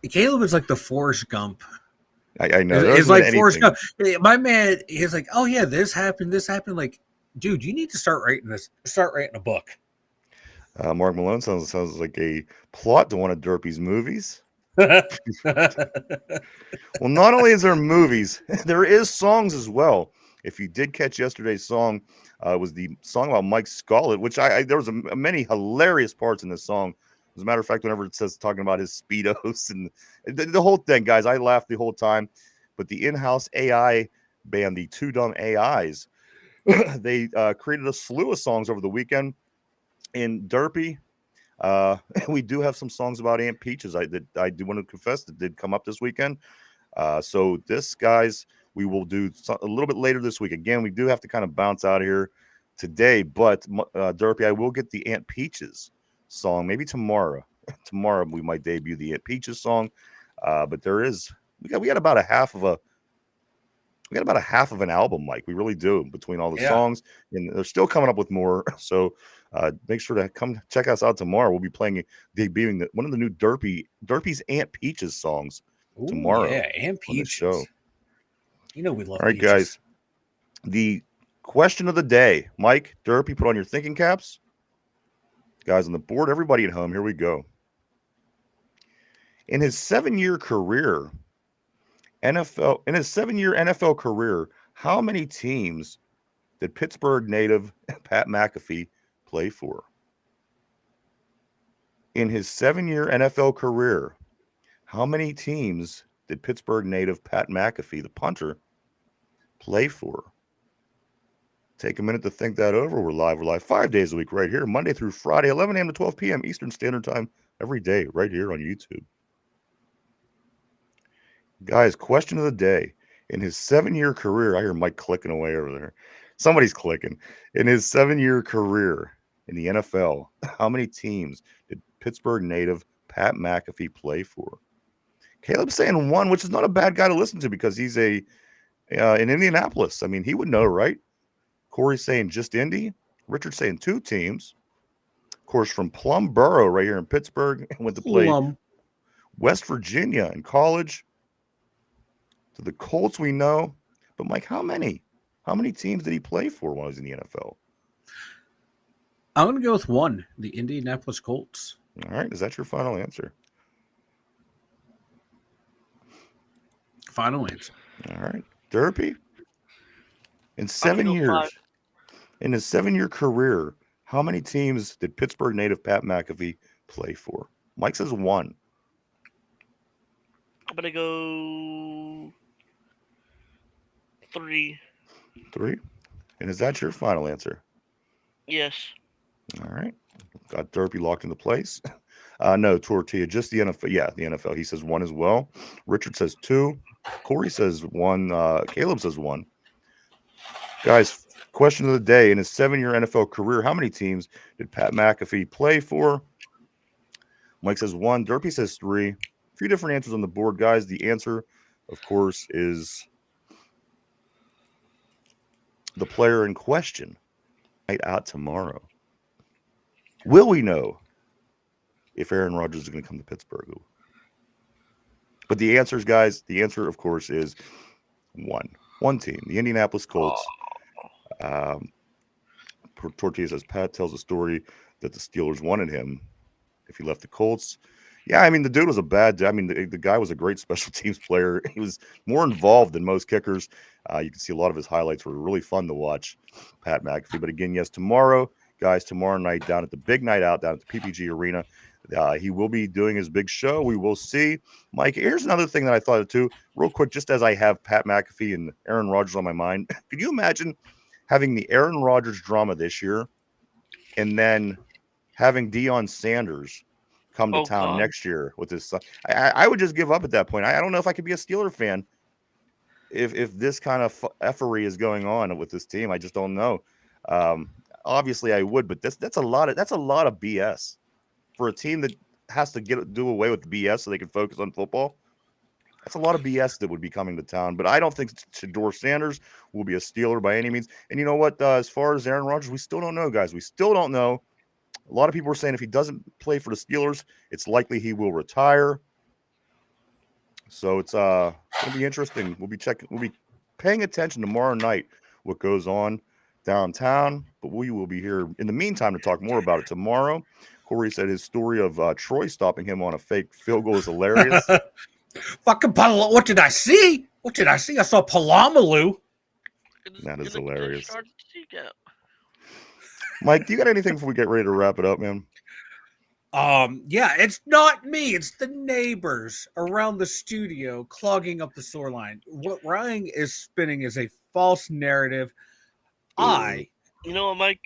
Caleb is like the Forrest Gump. I know. It's like Forrest Gump. My man, he's like, oh yeah, this happened. Like Dude, you need to start writing this. Start writing a book. Mark Malone sounds like a plot to one of Derpy's movies. Well, not only is there movies, there is songs as well. If you did catch yesterday's song, it was the song about Mike Scarlett, which there was many hilarious parts in this song. As a matter of fact, whenever it says talking about his speedos and the whole thing, guys, I laughed the whole time. But the in-house AI band, the Two Dumb AIs, they created a slew of songs over the weekend. In Derpy, we do have some songs about Aunt Peaches. I do want to confess that did come up this weekend. So this, guys, we will do a little bit later this week. Again, we do have to kind of bounce out of here today, but Derpy, I will get the Aunt Peaches song maybe tomorrow. Tomorrow we might debut the Aunt Peaches song. But we got about a half of an album, Mike. We really do, between all the songs, and they're still coming up with more. So make sure to come check us out tomorrow. We'll be debuting one of the new Derpy's Aunt Peaches songs tomorrow. Yeah, Aunt Peaches. On the show. You know we love. All right, Peaches. guys. The question of the day, Mike, Derpy, put on your thinking caps. Guys on the board, everybody at home, here we go. In his 7-year NFL career, how many teams did Pittsburgh native Pat McAfee play for? In his 7-year NFL career, how many teams did Pittsburgh native Pat McAfee, the punter, play for? Take a minute to think that over. We're live 5 days a week right here, Monday through Friday, 11 a.m. to 12 p.m. Eastern Standard Time, every day right here on YouTube. Guys, question of the day. In his 7-year career, I hear Mike clicking away over there. Somebody's clicking. In his 7-year career in the NFL, how many teams did Pittsburgh native Pat McAfee play for? Caleb's saying 1, which is not a bad guy to listen to because he's in Indianapolis. I mean, he would know, right? Corey's saying just Indy. Richard's saying 2 teams. Of course, from Plum Borough right here in Pittsburgh, went to play West Virginia in college. To the Colts, we know. But, Mike, how many? How many teams did he play for while he was in the NFL? I'm going to go with 1, the Indianapolis Colts. All right. Is that your final answer? Final answer. All right. Derpy? In 7 years, in his 7-year career, how many teams did Pittsburgh native Pat McAfee play for? Mike says 1. I'm going to go 3. 3? And is that your final answer? Yes. All right. Got Derpy locked into place. No, Tortilla, just the NFL. Yeah, the NFL. He says 1 as well. Richard says 2. Corey says 1. Caleb says 1. Guys, question of the day. In his 7-year NFL career, how many teams did Pat McAfee play for? Mike says 1. Derpy says 3. A few different answers on the board, guys. The answer, of course, is the player in question. Night out tomorrow. Will we know if Aaron Rodgers is going to come to Pittsburgh? But the answers, guys, the answer, of course, is 1. 1 team, the Indianapolis Colts. Tortilla says Pat tells a story that the Steelers wanted him if he left the Colts. Yeah, I mean, the dude was the guy was a great special teams player. He was more involved than most kickers. You can see a lot of his highlights were really fun to watch, Pat McAfee. But again, yes, tomorrow, guys, tomorrow night down at the big night out down at the PPG Arena, he will be doing his big show. We will see. Mike, here's another thing that I thought of too, real quick, just as I have Pat McAfee and Aaron Rodgers on my mind. Could you imagine having the Aaron Rodgers drama this year and then having Deion Sanders come to town next year with his son? I would just give up at that point. I don't know if I could be a Steeler fan if this kind of effery is going on with this team. I just don't know. Obviously I would, but that's a lot of BS for a team that has to do away with the BS so they can focus on football. That's a lot of BS that would be coming to town. But I don't think Shedeur Sanders will be a Steeler by any means. And you know what? As far as Aaron Rodgers, we still don't know, guys. We still don't know. A lot of people are saying if he doesn't play for the Steelers, it's likely he will retire. So it's going to be interesting. We'll be paying attention tomorrow night what goes on. downtown, but we will be here in the meantime to talk more about it tomorrow. Corey said his story of Troy stopping him on a fake field goal is hilarious. Fucking what did I see? What did I see? I saw Palamalu. That is Gonna hilarious. start the seek out. Mike, do you got anything before we get ready to wrap it up, man? Yeah, it's not me. It's the neighbors around the studio clogging up the sewer line. What Ryan is spinning is a false narrative. You know what, Mike?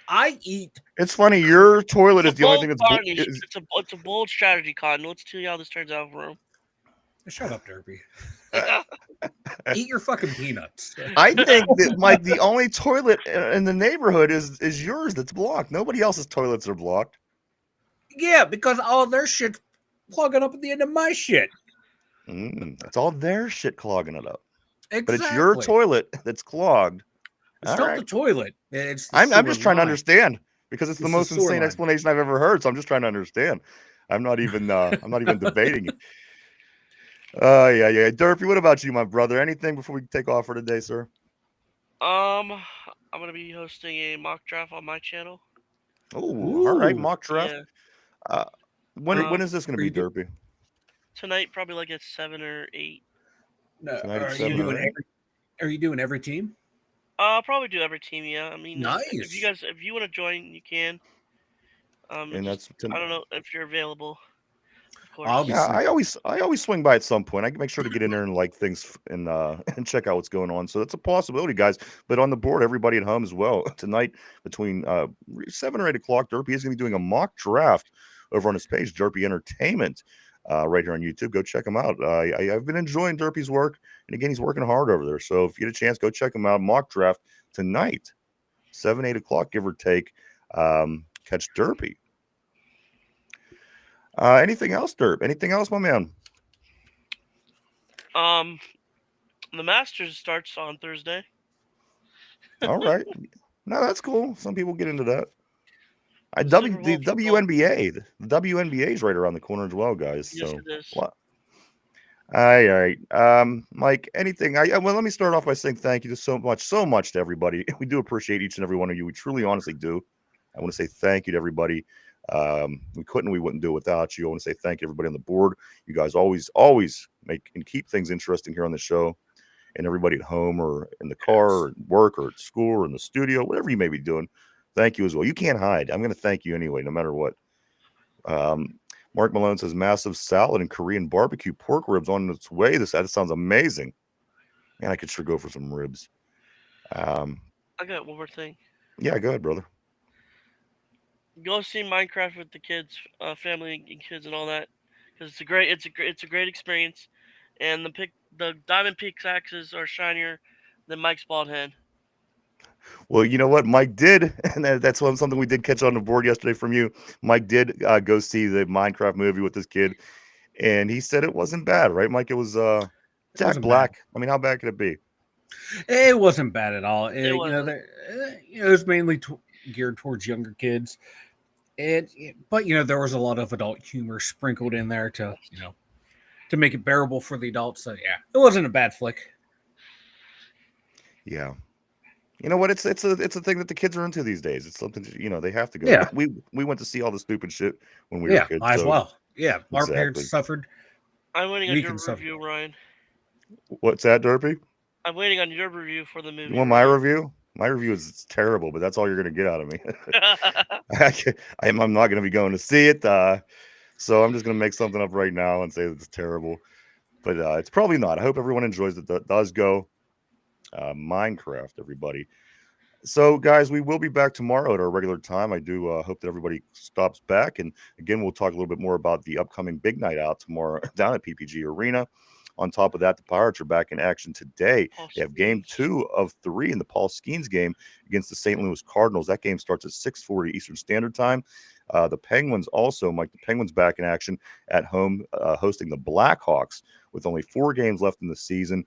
I eat. It's funny. Your toilet is It's a the only bold thing that's tarnish. is, It's a bold strategy, Cotton. Let's see how this turns out for him. Shut up, Derby. Eat your fucking peanuts. I think that Mike, the only toilet in the neighborhood is yours that's blocked. Nobody else's toilets are blocked. Yeah, because all their shit's plugging up at the end of my shit. It's all their shit clogging it up. Exactly. But it's your toilet that's clogged. It's All not right. the toilet. It's the I'm just trying to understand because it's the most the sewer insane line. explanation I've ever heard. So I'm just trying to understand. I'm not even debating it. Yeah. Durfee, what about you, my brother? Anything before we take off for today, sir? I'm gonna be hosting a mock draft on my channel. Oh, all right, Ooh. mock draft. Yeah. When is this going to be, Derpy? Tonight, probably like at 7 or 8. No, Tonight at are 7 you or doing 8? Are you doing every team? I'll probably do every team. Yeah, I mean, Nice. if you want to join, you can. And I don't know if you're available. Of course. I'll be yeah. sleeping. I always swing by at some point. I can make sure to get in there and like things and and check out what's going on. So that's a possibility, guys. But on the board, everybody at home as well. Tonight between 7 or 8 o'clock, Derpy is going to be doing a mock draft over on his page, Derpy Entertainment, right here on YouTube. Go check him out. I've been enjoying Derpy's work, and again, he's working hard over there. So if you get a chance, go check him out. Mock draft tonight, 7, 8 o'clock, give or take. Catch Derpy. Anything else, Derp? Anything else, my man? The Masters starts on Thursday. All right. No, that's cool. Some people get into that. The WNBA. The WNBA is right around the corner as well, guys. Yes, So, it is. all right. Mike, anything? Well, let me start off by saying thank you so much to everybody. We do appreciate each and every one of you. We truly, honestly do. I want to say thank you to everybody. We wouldn't do it without you. I want to say thank you, everybody on the board. You guys always make and keep things interesting here on the show. And everybody at home or in the car or at work or at school or in the studio, whatever you may be doing, thank you as well. You can't hide. I'm going to thank you anyway, no matter what. Mark Malone says massive salad and Korean barbecue pork ribs on its way. That sounds amazing. Man, I could sure go for some ribs. I got one more thing. Yeah, go ahead, brother. Go see Minecraft with the kids, family and kids and all that, because it's a great experience, and the diamond pickaxes are shinier than Mike's bald head. Well, you know what Mike did, and that's something we did catch on the board yesterday from you. Mike did go see the Minecraft movie with his kid, and he said it wasn't bad, right, Mike? It was Jack Black. Bad. I mean, how bad could it be? It wasn't bad at all. It wasn't. It was mainly geared towards younger kids. But there was a lot of adult humor sprinkled in there to make it bearable for the adults. So yeah, it wasn't a bad flick. Yeah. You know what? It's a thing that the kids are into these days. It's something they have to go. Yeah. We went to see all the stupid shit when we were kids. Might as well. Yeah, our Exactly. parents suffered. I'm waiting on your review, Ryan. What's that, Derpy? I'm waiting on your review for the movie. You want my review? My review is terrible, but that's all you're going to get out of me. I'm not going to be going to see it, so I'm just going to make something up right now and say it's terrible. But it's probably not. I hope everyone enjoys it. That does go. Minecraft, everybody. So, guys, we will be back tomorrow at our regular time. I do hope that everybody stops back. And again, we'll talk a little bit more about the upcoming big night out tomorrow down at PPG Arena. On top of that, the Pirates are back in action today. They have game 2 of 3 in the Paul Skeens game against the St. Louis Cardinals. That game starts at 6:40 Eastern Standard Time. The Penguins also, Mike, the Penguins back in action at home, hosting the Blackhawks with only 4 games left in the season.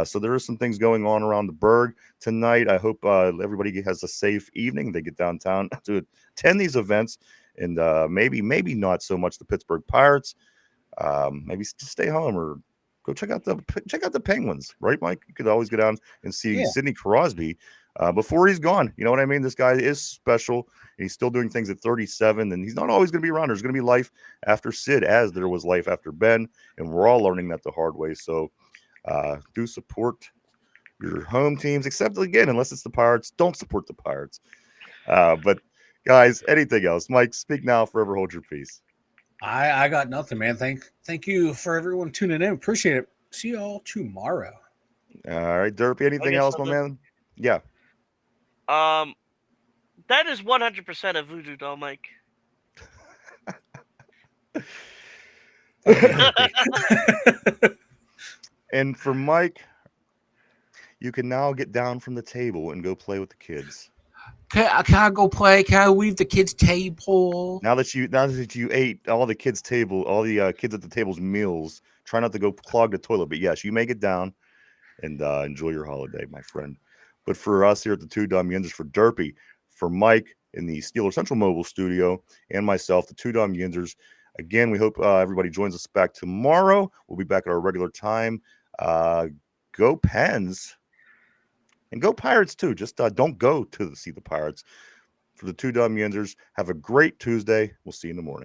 So there are some things going on around the Berg tonight. I hope everybody has a safe evening. They get downtown to attend these events, and maybe not so much the Pittsburgh Pirates. Maybe just stay home or go check out the Penguins, right, Mike? You could always go down and see Sidney Crosby before he's gone. You know what I mean? This guy is special, and he's still doing things at 37, and he's not always going to be around. There's going to be life after Sid, as there was life after Ben, and we're all learning that the hard way. So do support your home teams, except, again, unless it's the Pirates, don't support the Pirates. But, guys, anything else? Mike, speak now, forever hold your peace. I got nothing, man. Thank you for everyone tuning in. Appreciate it. See you all tomorrow. All right, Derpy, anything else, my man? Yeah. That is 100% a voodoo doll, Mike. And for Mike, you can now get down from the table and go play with the kids. Can I go play? Can I leave the kids' table? Now that you ate all the kids' table, all the kids at the table's meals, try not to go clog the toilet. But yes, you may get down and enjoy your holiday, my friend. But for us here at the Two Dumb Yinzers, for Derpy, for Mike in the Steelers Central Mobile Studio, and myself, the Two Dumb Yinzers, again, we hope everybody joins us back tomorrow. We'll be back at our regular time. Go Pens. And go Pirates, too. Just don't go to see the Pirates. For the Two Dumb Yinzers, have a great Tuesday. We'll see you in the morning.